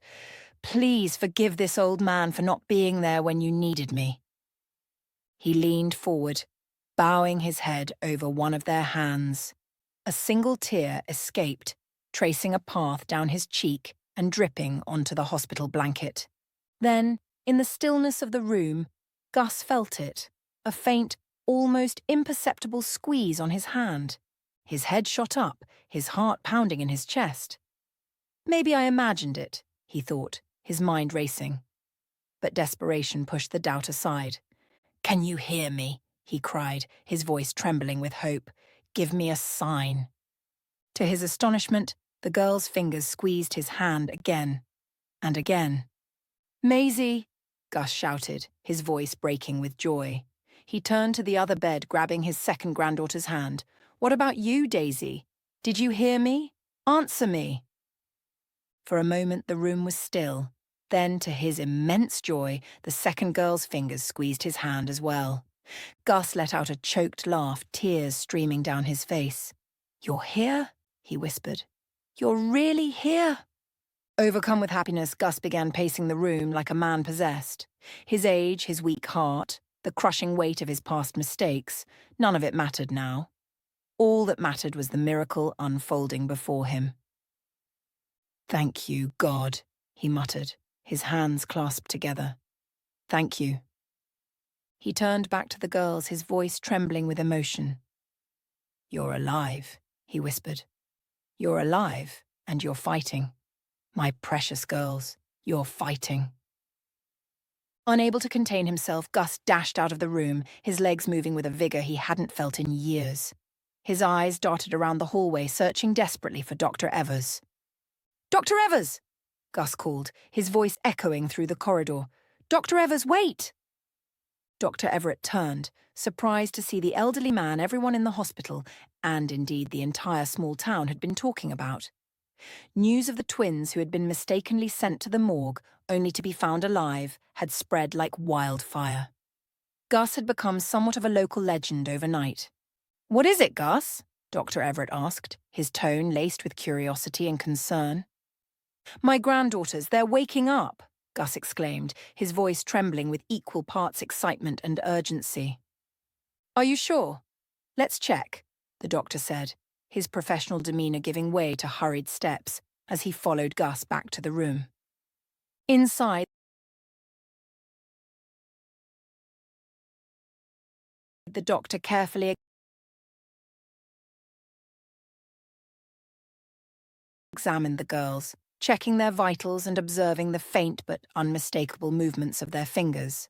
"Please forgive this old man for not being there when you needed me." He leaned forward, bowing his head over one of their hands. A single tear escaped, tracing a path down his cheek and dripping onto the hospital blanket. Then, in the stillness of the room, Gus felt it, a faint, almost imperceptible squeeze on his hand. His head shot up, his heart pounding in his chest. "Maybe I imagined it," he thought, his mind racing. But desperation pushed the doubt aside. "Can you hear me?" he cried, his voice trembling with hope. "Give me a sign." To his astonishment, the girl's fingers squeezed his hand again and again. "Maisie!" Gus shouted, his voice breaking with joy. He turned to the other bed, grabbing his second granddaughter's hand. "What about you, Daisy? Did you hear me? Answer me." For a moment the room was still. Then, to his immense joy, the second girl's fingers squeezed his hand as well. Gus let out a choked laugh, tears streaming down his face. "You're here?" he whispered. "You're really here?" Overcome with happiness, Gus began pacing the room like a man possessed. His age, his weak heart, the crushing weight of his past mistakes, none of it mattered now. All that mattered was the miracle unfolding before him. "Thank you, God," he muttered, his hands clasped together. "Thank you." He turned back to the girls, his voice trembling with emotion. "You're alive," he whispered. "You're alive, and you're fighting. My precious girls, you're fighting." Unable to contain himself, Gus dashed out of the room, his legs moving with a vigor he hadn't felt in years. His eyes darted around the hallway, searching desperately for Dr. Evers. "Dr. Evers!" Gus called, his voice echoing through the corridor. "Dr. Evers, wait!" Dr. Everett turned, surprised to see the elderly man everyone in the hospital, and indeed the entire small town, had been talking about. News of the twins who had been mistakenly sent to the morgue, only to be found alive, had spread like wildfire. Gus had become somewhat of a local legend overnight. "What is it, Gus?" Dr. Everett asked, his tone laced with curiosity and concern. "My granddaughters, they're waking up," Gus exclaimed, his voice trembling with equal parts excitement and urgency. "Are you sure? Let's check," the doctor said, his professional demeanour giving way to hurried steps as he followed Gus back to the room. Inside, the doctor carefully examined the girls, checking their vitals and observing the faint but unmistakable movements of their fingers.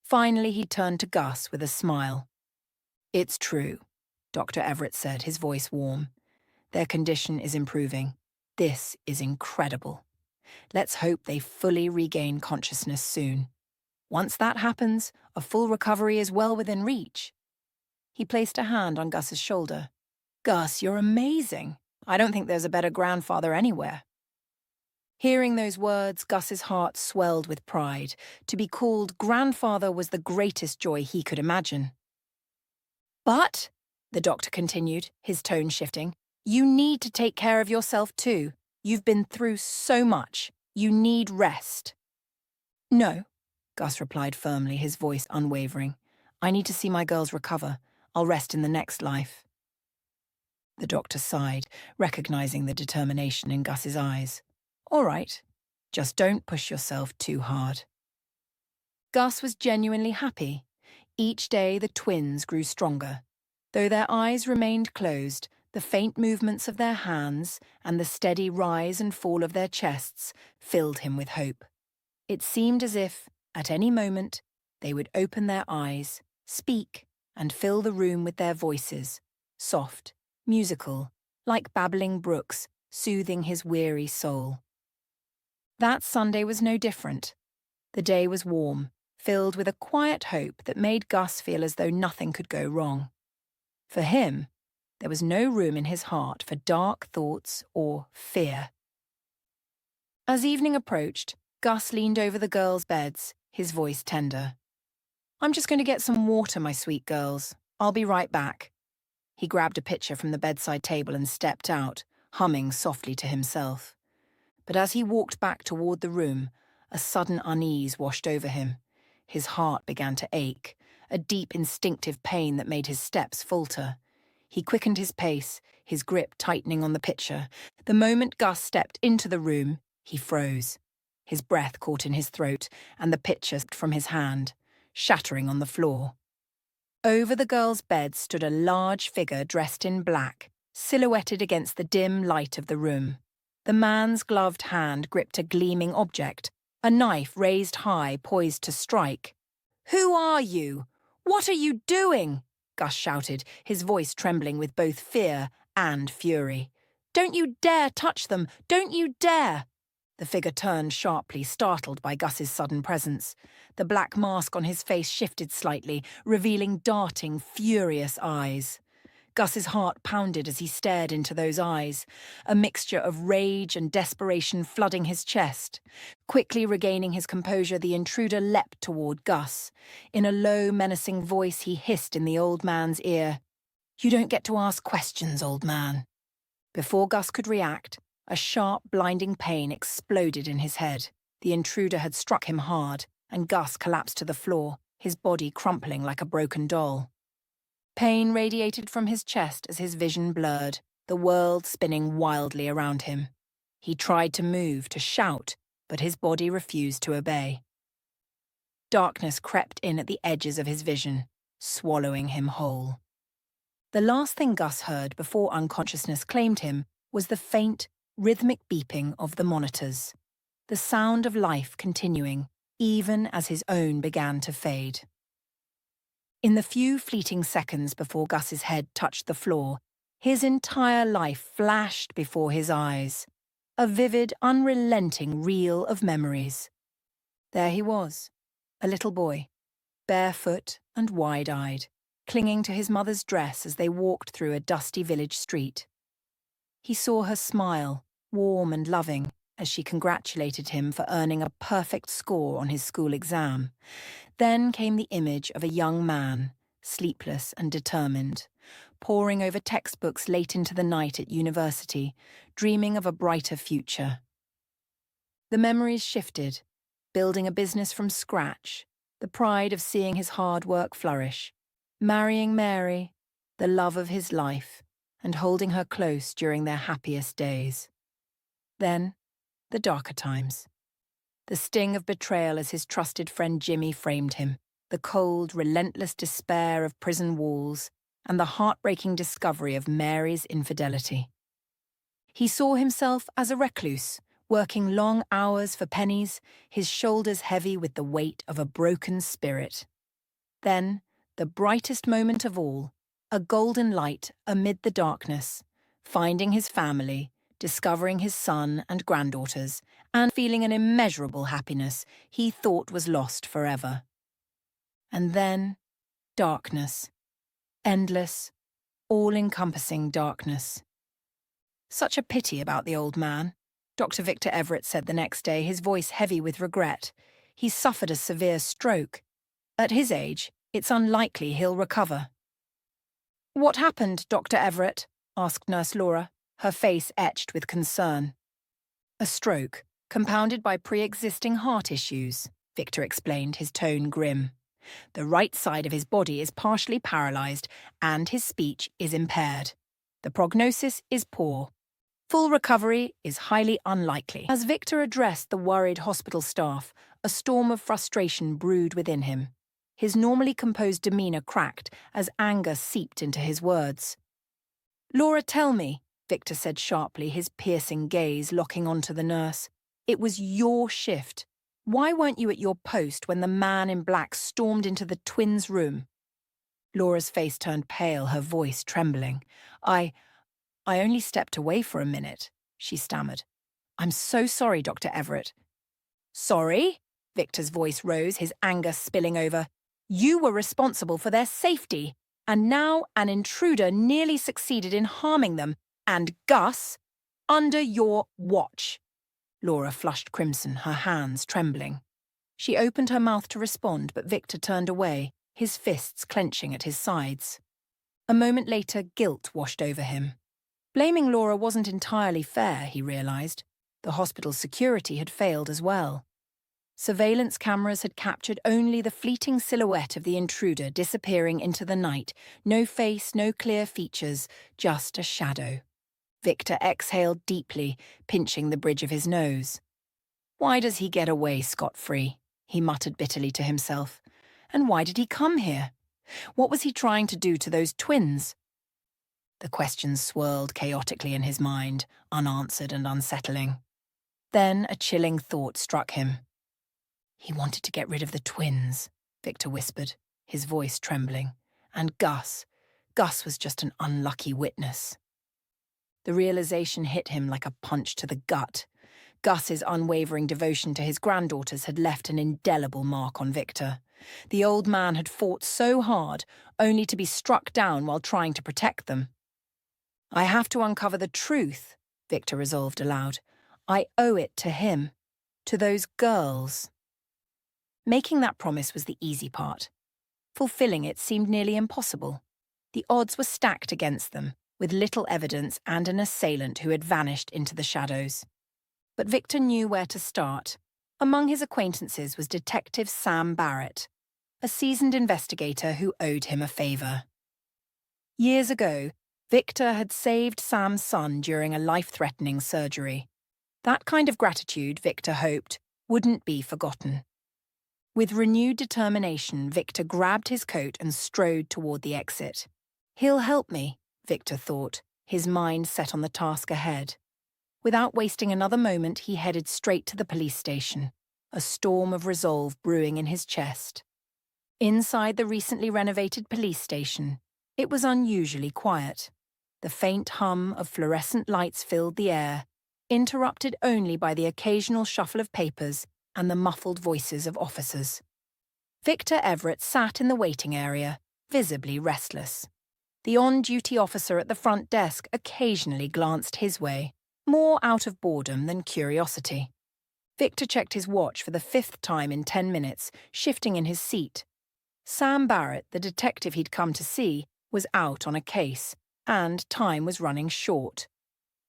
Finally, he turned to Gus with a smile. "It's true," Dr. Everett said, his voice warm. "Their condition is improving. This is incredible. Let's hope they fully regain consciousness soon. Once that happens, a full recovery is well within reach." He placed a hand on Gus's shoulder. "Gus, you're amazing. I don't think there's a better grandfather anywhere." Hearing those words, Gus's heart swelled with pride. To be called grandfather was the greatest joy he could imagine. "But," the doctor continued, his tone shifting, "you need to take care of yourself too. You've been through so much. You need rest." "No," Gus replied firmly, his voice unwavering. "I need to see my girls recover. I'll rest in the next life." The doctor sighed, recognizing the determination in Gus's eyes. "All right, just don't push yourself too hard." Gus was genuinely happy. Each day the twins grew stronger. Though their eyes remained closed, the faint movements of their hands and the steady rise and fall of their chests filled him with hope. It seemed as if, at any moment, they would open their eyes, speak, and fill the room with their voices, soft, musical, like babbling brooks, soothing his weary soul. That Sunday was no different. The day was warm, filled with a quiet hope that made Gus feel as though nothing could go wrong. For him, there was no room in his heart for dark thoughts or fear. As evening approached, Gus leaned over the girls' beds, his voice tender. "I'm just going to get some water, my sweet girls. I'll be right back." He grabbed a pitcher from the bedside table and stepped out, humming softly to himself. But as he walked back toward the room, a sudden unease washed over him. His heart began to ache, a deep instinctive pain that made his steps falter. He quickened his pace, his grip tightening on the pitcher. The moment Gus stepped into the room, he froze. His breath caught in his throat, and the pitcher slipped from his hand, shattering on the floor. Over the girls' bed stood a large figure dressed in black, silhouetted against the dim light of the room. The man's gloved hand gripped a gleaming object, a knife raised high, poised to strike. "Who are you? What are you doing?" Gus shouted, his voice trembling with both fear and fury. "Don't you dare touch them! Don't you dare!" The figure turned sharply, startled by Gus's sudden presence. The black mask on his face shifted slightly, revealing darting, furious eyes. Gus's heart pounded as he stared into those eyes, a mixture of rage and desperation flooding his chest. Quickly regaining his composure, the intruder leapt toward Gus. In a low, menacing voice, he hissed in the old man's ear, "You don't get to ask questions, old man." Before Gus could react, a sharp, blinding pain exploded in his head. The intruder had struck him hard, and Gus collapsed to the floor, his body crumpling like a broken doll. Pain radiated from his chest as his vision blurred, the world spinning wildly around him. He tried to move, to shout, but his body refused to obey. Darkness crept in at the edges of his vision, swallowing him whole. The last thing Gus heard before unconsciousness claimed him was the faint, rhythmic beeping of the monitors, the sound of life continuing, even as his own began to fade. In the few fleeting seconds before Gus's head touched the floor, his entire life flashed before his eyes, a vivid, unrelenting reel of memories. There he was, a little boy, barefoot and wide-eyed, clinging to his mother's dress as they walked through a dusty village street. He saw her smile, warm and loving, as she congratulated him for earning a perfect score on his school exam. Then came the image of a young man, sleepless and determined, poring over textbooks late into the night at university, dreaming of a brighter future. The memories shifted, building a business from scratch, the pride of seeing his hard work flourish, marrying Mary, the love of his life, and holding her close during their happiest days. Then, the darker times. The sting of betrayal as his trusted friend Jimmy framed him, the cold, relentless despair of prison walls, and the heartbreaking discovery of Mary's infidelity. He saw himself as a recluse, working long hours for pennies, his shoulders heavy with the weight of a broken spirit. Then, the brightest moment of all, a golden light amid the darkness, finding his family, discovering his son and granddaughters, and feeling an immeasurable happiness he thought was lost forever. And then, darkness. Endless, all-encompassing darkness. "Such a pity about the old man," Dr. Victor Everett said the next day, his voice heavy with regret. "He's suffered a severe stroke. At his age, it's unlikely he'll recover." "What happened, Dr. Everett?" asked Nurse Laura, her face etched with concern. "A stroke, compounded by pre-existing heart issues," Victor explained, his tone grim. "The right side of his body is partially paralyzed and his speech is impaired. The prognosis is poor. Full recovery is highly unlikely." As Victor addressed the worried hospital staff, a storm of frustration brewed within him. His normally composed demeanor cracked as anger seeped into his words. "Laura, tell me," Victor said sharply, his piercing gaze locking onto the nurse. "It was your shift. Why weren't you at your post when the man in black stormed into the twins' room?" Laura's face turned pale, her voice trembling. I only stepped away for a minute," she stammered. "I'm so sorry, Dr. Everett." "Sorry?" Victor's voice rose, his anger spilling over. "You were responsible for their safety, and now an intruder nearly succeeded in harming them, and Gus, under your watch." Laura flushed crimson, her hands trembling. She opened her mouth to respond, but Victor turned away, his fists clenching at his sides. A moment later, guilt washed over him. Blaming Laura wasn't entirely fair, he realized. The hospital's security had failed as well. Surveillance cameras had captured only the fleeting silhouette of the intruder disappearing into the night, no face, no clear features, just a shadow. Victor exhaled deeply, pinching the bridge of his nose. "Why does he get away scot-free?" he muttered bitterly to himself. "And why did he come here? What was he trying to do to those twins?" The questions swirled chaotically in his mind, unanswered and unsettling. Then a chilling thought struck him. He wanted to get rid of the twins, Victor whispered, his voice trembling. And Gus was just an unlucky witness. The realization hit him like a punch to the gut. Gus's unwavering devotion to his granddaughters had left an indelible mark on Victor. The old man had fought so hard, only to be struck down while trying to protect them. I have to uncover the truth, Victor resolved aloud. I owe it to him, to those girls. Making that promise was the easy part. Fulfilling it seemed nearly impossible. The odds were stacked against them, with little evidence and an assailant who had vanished into the shadows. But Victor knew where to start. Among his acquaintances was Detective Sam Barrett, a seasoned investigator who owed him a favour. Years ago, Victor had saved Sam's son during a life-threatening surgery. That kind of gratitude, Victor hoped, wouldn't be forgotten. With renewed determination, Victor grabbed his coat and strode toward the exit. He'll help me, Victor thought, his mind set on the task ahead. Without wasting another moment, he headed straight to the police station, a storm of resolve brewing in his chest. Inside the recently renovated police station, it was unusually quiet. The faint hum of fluorescent lights filled the air, interrupted only by the occasional shuffle of papers and the muffled voices of officers. Victor Everett sat in the waiting area, visibly restless. The on-duty officer at the front desk occasionally glanced his way, more out of boredom than curiosity. Victor checked his watch for the 5th time in 10 minutes, shifting in his seat. Sam Barrett, the detective he'd come to see, was out on a case, and time was running short.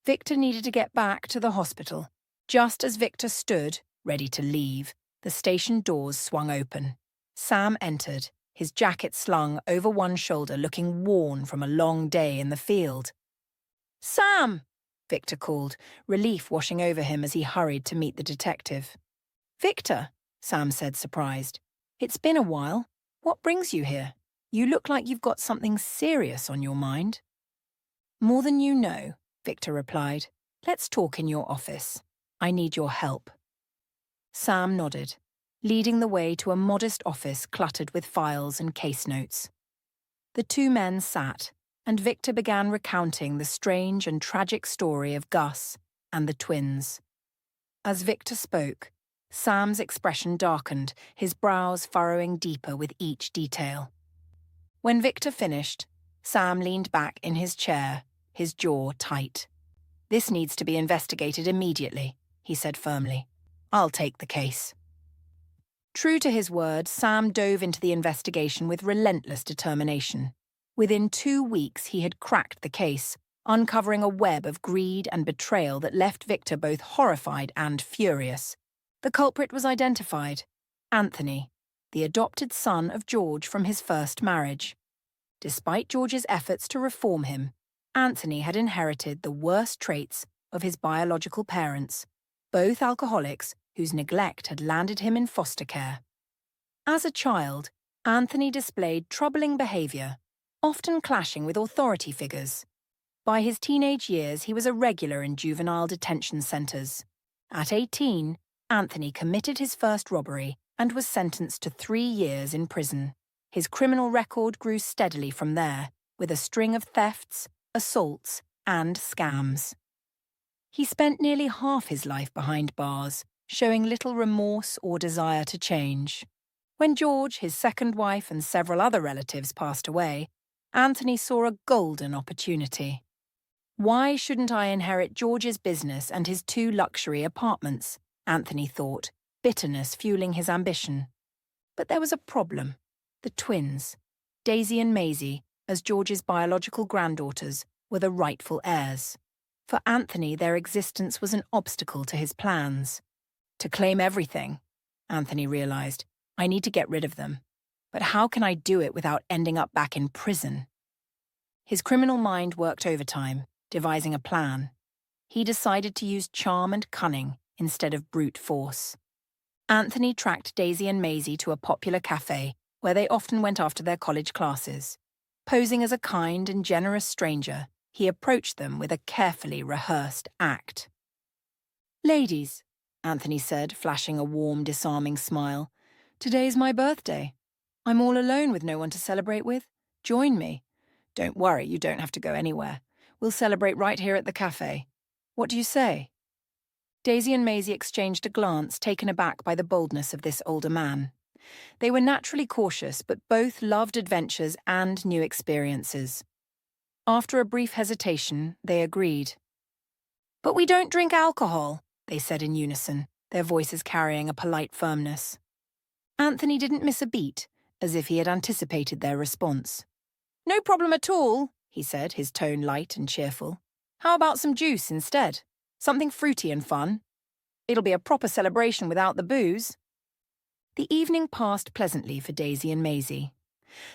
Victor needed to get back to the hospital. Just as Victor stood, ready to leave, the station doors swung open. Sam entered, his jacket slung over one shoulder, looking worn from a long day in the field. "Sam!" Victor called, relief washing over him as he hurried to meet the detective. "Victor," Sam said, surprised. "It's been a while. What brings you here? You look like you've got something serious on your mind." "More than you know," Victor replied. "Let's talk in your office. I need your help." Sam nodded, leading the way to a modest office cluttered with files and case notes. The two men sat, and Victor began recounting the strange and tragic story of Gus and the twins. As Victor spoke, Sam's expression darkened, his brows furrowing deeper with each detail. When Victor finished, Sam leaned back in his chair, his jaw tight. "This needs to be investigated immediately," he said firmly. "I'll take the case." True to his word, Sam dove into the investigation with relentless determination. Within 2 weeks, he had cracked the case, uncovering a web of greed and betrayal that left Victor both horrified and furious. The culprit was identified: Anthony, the adopted son of George from his first marriage. Despite George's efforts to reform him, Anthony had inherited the worst traits of his biological parents, both alcoholics whose neglect had landed him in foster care. As a child, Anthony displayed troubling behavior, often clashing with authority figures. By his teenage years, he was a regular in juvenile detention centers. At 18, Anthony committed his first robbery and was sentenced to 3 years in prison. His criminal record grew steadily from there, with a string of thefts, assaults, and scams. He spent nearly half his life behind bars, showing little remorse or desire to change. When George, his second wife, and several other relatives passed away, Anthony saw a golden opportunity. "Why shouldn't I inherit George's business and his 2 luxury apartments?" Anthony thought, bitterness fueling his ambition. But there was a problem. The twins, Daisy and Maisie, as George's biological granddaughters, were the rightful heirs. For Anthony, their existence was an obstacle to his plans. To claim everything, Anthony realized, I need to get rid of them. But how can I do it without ending up back in prison? His criminal mind worked overtime, devising a plan. He decided to use charm and cunning instead of brute force. Anthony tracked Daisy and Maisie to a popular cafe where they often went after their college classes. Posing as a kind and generous stranger, he approached them with a carefully rehearsed act. "Ladies," Anthony said, flashing a warm, disarming smile, "today's my birthday. I'm all alone with no one to celebrate with. Join me. Don't worry, you don't have to go anywhere. We'll celebrate right here at the cafe. What do you say?" Daisy and Maisie exchanged a glance, taken aback by the boldness of this older man. They were naturally cautious, but both loved adventures and new experiences. After a brief hesitation, they agreed. "But we don't drink alcohol," they said in unison, their voices carrying a polite firmness. Anthony didn't miss a beat, as if he had anticipated their response. "No problem at all," he said, his tone light and cheerful. "How about some juice instead? Something fruity and fun. It'll be a proper celebration without the booze." The evening passed pleasantly for Daisy and Maisie.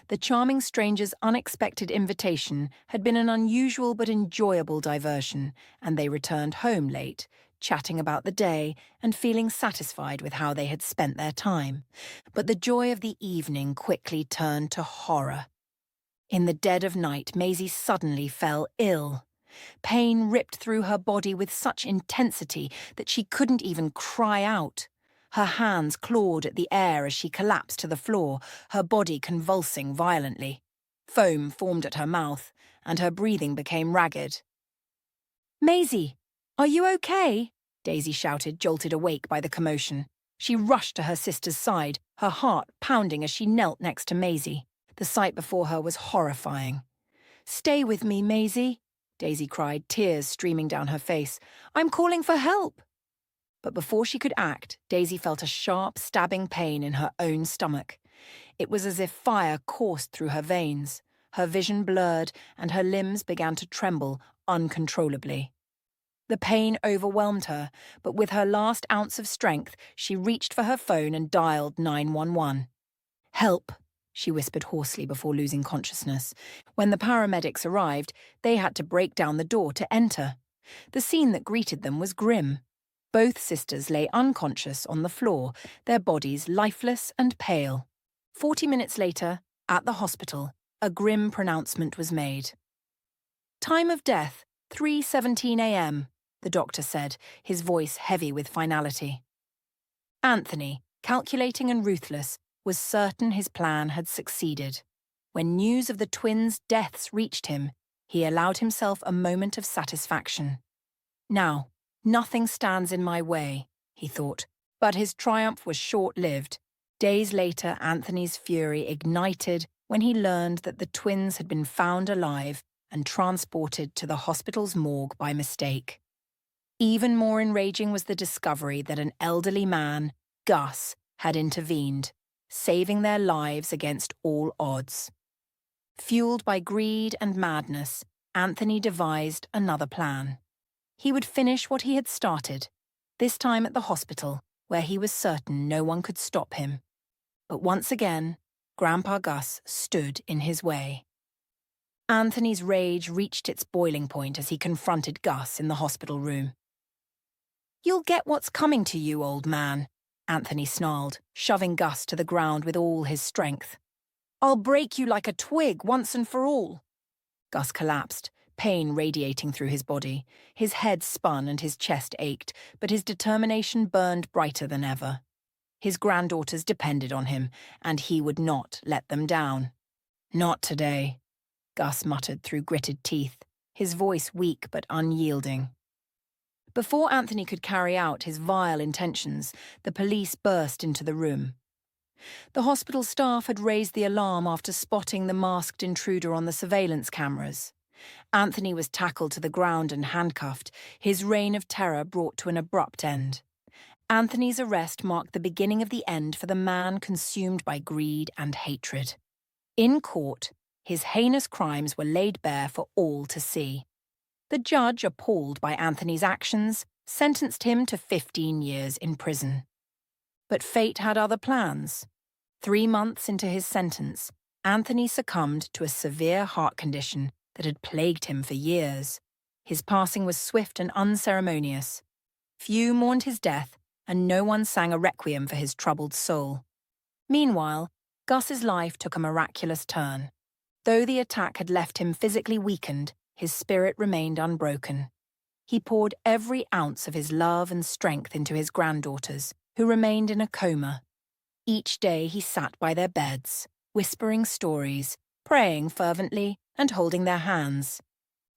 The charming stranger's unexpected invitation had been an unusual but enjoyable diversion, and they returned home late, chatting about the day and feeling satisfied with how they had spent their time. But the joy of the evening quickly turned to horror. In the dead of night, Maisie suddenly fell ill. Pain ripped through her body with such intensity that she couldn't even cry out. Her hands clawed at the air as she collapsed to the floor, her body convulsing violently. Foam formed at her mouth, and her breathing became ragged. "Maisie, are you okay?" Daisy shouted, jolted awake by the commotion. She rushed to her sister's side, her heart pounding as she knelt next to Maisie. The sight before her was horrifying. "Stay with me, Maisie," Daisy cried, tears streaming down her face. "I'm calling for help." But before she could act, Daisy felt a sharp, stabbing pain in her own stomach. It was as if fire coursed through her veins. Her vision blurred, and her limbs began to tremble uncontrollably. The pain overwhelmed her, but with her last ounce of strength, she reached for her phone and dialed 911. "Help," she whispered hoarsely before losing consciousness. When the paramedics arrived, they had to break down the door to enter. The scene that greeted them was grim. Both sisters lay unconscious on the floor, their bodies lifeless and pale. 40 minutes later, at the hospital, a grim pronouncement was made. "Time of death, 3:17 a.m., the doctor said, his voice heavy with finality. Anthony, calculating and ruthless, was certain his plan had succeeded. When news of the twins' deaths reached him, he allowed himself a moment of satisfaction. "Now, nothing stands in my way," he thought, but his triumph was short-lived. Days later, Anthony's fury ignited when he learned that the twins had been found alive and transported to the hospital's morgue by mistake. Even more enraging was the discovery that an elderly man, Gus, had intervened, saving their lives against all odds. Fueled by greed and madness, Anthony devised another plan. He would finish what he had started, this time at the hospital, where he was certain no one could stop him. But once again, Grandpa Gus stood in his way. Anthony's rage reached its boiling point as he confronted Gus in the hospital room. "You'll get what's coming to you, old man," Anthony snarled, shoving Gus to the ground with all his strength. "I'll break you like a twig once and for all." Gus collapsed, pain radiating through his body. His head spun and his chest ached, but his determination burned brighter than ever. His granddaughters depended on him, and he would not let them down. "Not today," Gus muttered through gritted teeth, his voice weak but unyielding. Before Anthony could carry out his vile intentions, the police burst into the room. The hospital staff had raised the alarm after spotting the masked intruder on the surveillance cameras. Anthony was tackled to the ground and handcuffed, his reign of terror brought to an abrupt end. Anthony's arrest marked the beginning of the end for the man consumed by greed and hatred. In court, his heinous crimes were laid bare for all to see. The judge, appalled by Anthony's actions, sentenced him to 15 years in prison. But fate had other plans. 3 months into his sentence, Anthony succumbed to a severe heart condition that had plagued him for years. His passing was swift and unceremonious. Few mourned his death, and no one sang a requiem for his troubled soul. Meanwhile, Gus's life took a miraculous turn. Though the attack had left him physically weakened, his spirit remained unbroken. He poured every ounce of his love and strength into his granddaughters, who remained in a coma. Each day he sat by their beds, whispering stories, praying fervently, and holding their hands.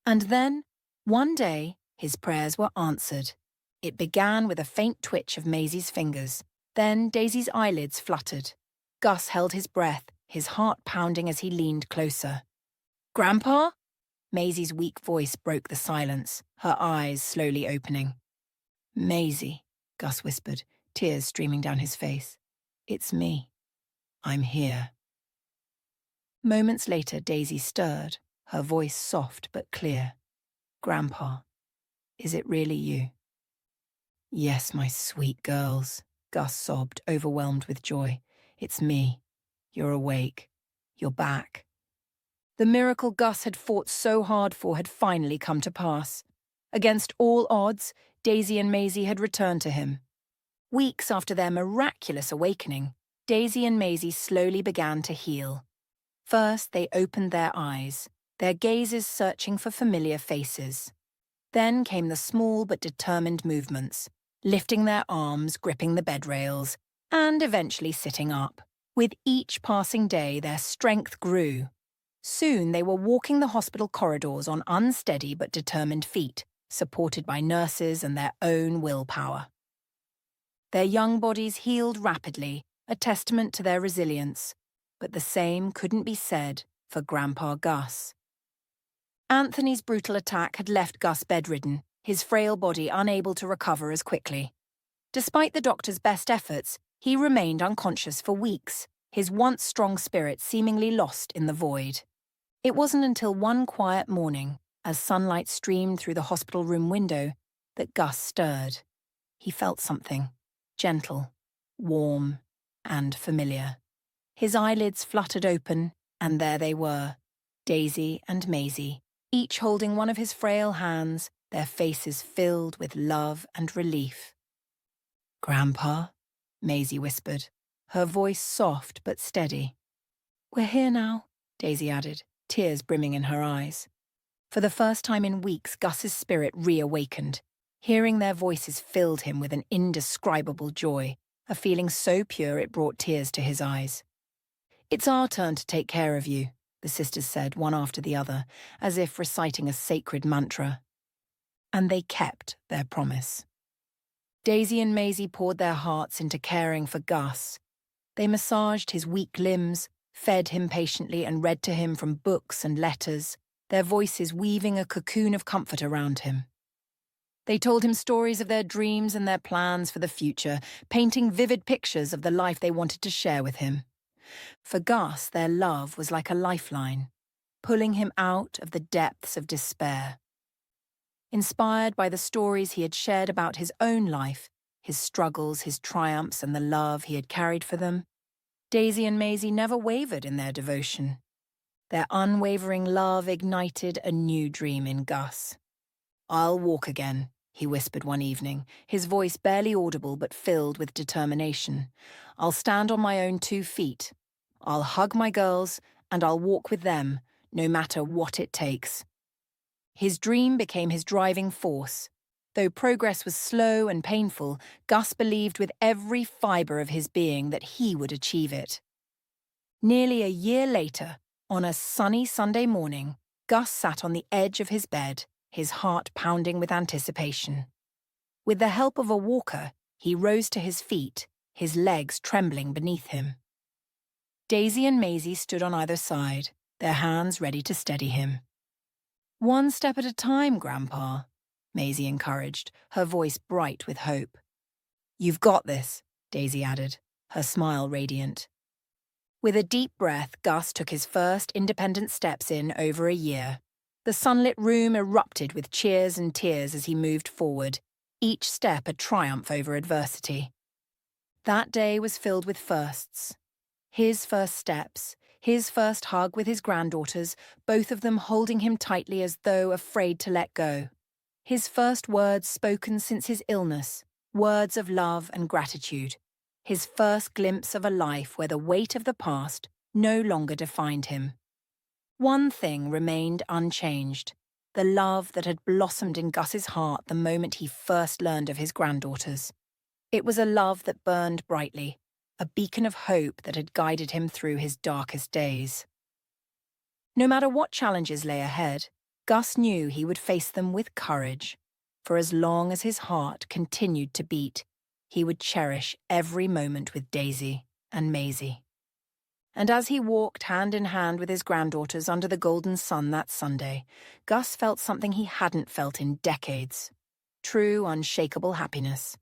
And then, one day, his prayers were answered. It began with a faint twitch of Maisie's fingers. Then Daisy's eyelids fluttered. Gus held his breath, his heart pounding as he leaned closer. "Grandpa?" Maisie's weak voice broke the silence, her eyes slowly opening. "Maisie," Gus whispered, tears streaming down his face. "It's me. I'm here." Moments later, Daisy stirred, her voice soft but clear. "Grandpa, is it really you?" "Yes, my sweet girls," Gus sobbed, overwhelmed with joy. "It's me. You're awake. You're back." The miracle Gus had fought so hard for had finally come to pass. Against all odds, Daisy and Maisie had returned to him. Weeks after their miraculous awakening, Daisy and Maisie slowly began to heal. First, they opened their eyes, their gazes searching for familiar faces. Then came the small but determined movements, lifting their arms, gripping the bed rails, and eventually sitting up. With each passing day, their strength grew. Soon they were walking the hospital corridors on unsteady but determined feet, supported by nurses and their own willpower. Their young bodies healed rapidly, a testament to their resilience, but the same couldn't be said for Grandpa Gus. Anthony's brutal attack had left Gus bedridden, his frail body unable to recover as quickly. Despite the doctor's best efforts, he remained unconscious for weeks, his once strong spirit seemingly lost in the void. It wasn't until one quiet morning, as sunlight streamed through the hospital room window, that Gus stirred. He felt something, gentle, warm, and familiar. His eyelids fluttered open, and there they were, Daisy and Maisie, each holding one of his frail hands, their faces filled with love and relief. "Grandpa?" Maisie whispered, her voice soft but steady. "We're here now," Daisy added, tears brimming in her eyes. For the first time in weeks, Gus's spirit reawakened. Hearing their voices filled him with an indescribable joy, a feeling so pure it brought tears to his eyes. "It's our turn to take care of you," the sisters said, one after the other, as if reciting a sacred mantra. And they kept their promise. Daisy and Maisie poured their hearts into caring for Gus. They massaged his weak limbs, fed him patiently, and read to him from books and letters, their voices weaving a cocoon of comfort around him. They told him stories of their dreams and their plans for the future, painting vivid pictures of the life they wanted to share with him. For Gus, their love was like a lifeline, pulling him out of the depths of despair. Inspired by the stories he had shared about his own life, his struggles, his triumphs, and the love he had carried for them, Daisy and Maisie never wavered in their devotion. Their unwavering love ignited a new dream in Gus. "I'll walk again," he whispered one evening, his voice barely audible but filled with determination. "I'll stand on my own 2 feet. I'll hug my girls, and I'll walk with them, no matter what it takes." His dream became his driving force. Though progress was slow and painful, Gus believed with every fibre of his being that he would achieve it. Nearly a year later, on a sunny Sunday morning, Gus sat on the edge of his bed, his heart pounding with anticipation. With the help of a walker, he rose to his feet, his legs trembling beneath him. Daisy and Maisie stood on either side, their hands ready to steady him. "One step at a time, Grandpa," Maisie encouraged, her voice bright with hope. "You've got this," Daisy added, her smile radiant. With a deep breath, Gus took his first independent steps in over a year. The sunlit room erupted with cheers and tears as he moved forward, each step a triumph over adversity. That day was filled with firsts. His first steps, his first hug with his granddaughters, both of them holding him tightly as though afraid to let go. His first words spoken since his illness, words of love and gratitude. His first glimpse of a life where the weight of the past no longer defined him. One thing remained unchanged. the love that had blossomed in Gus's heart the moment he first learned of his granddaughters. It was a love that burned brightly, a beacon of hope that had guided him through his darkest days. No matter what challenges lay ahead, Gus knew he would face them with courage. For as long as his heart continued to beat, he would cherish every moment with Daisy and Maisie. And as he walked hand in hand with his granddaughters under the golden sun that Sunday, Gus felt something he hadn't felt in decades: true, unshakable happiness.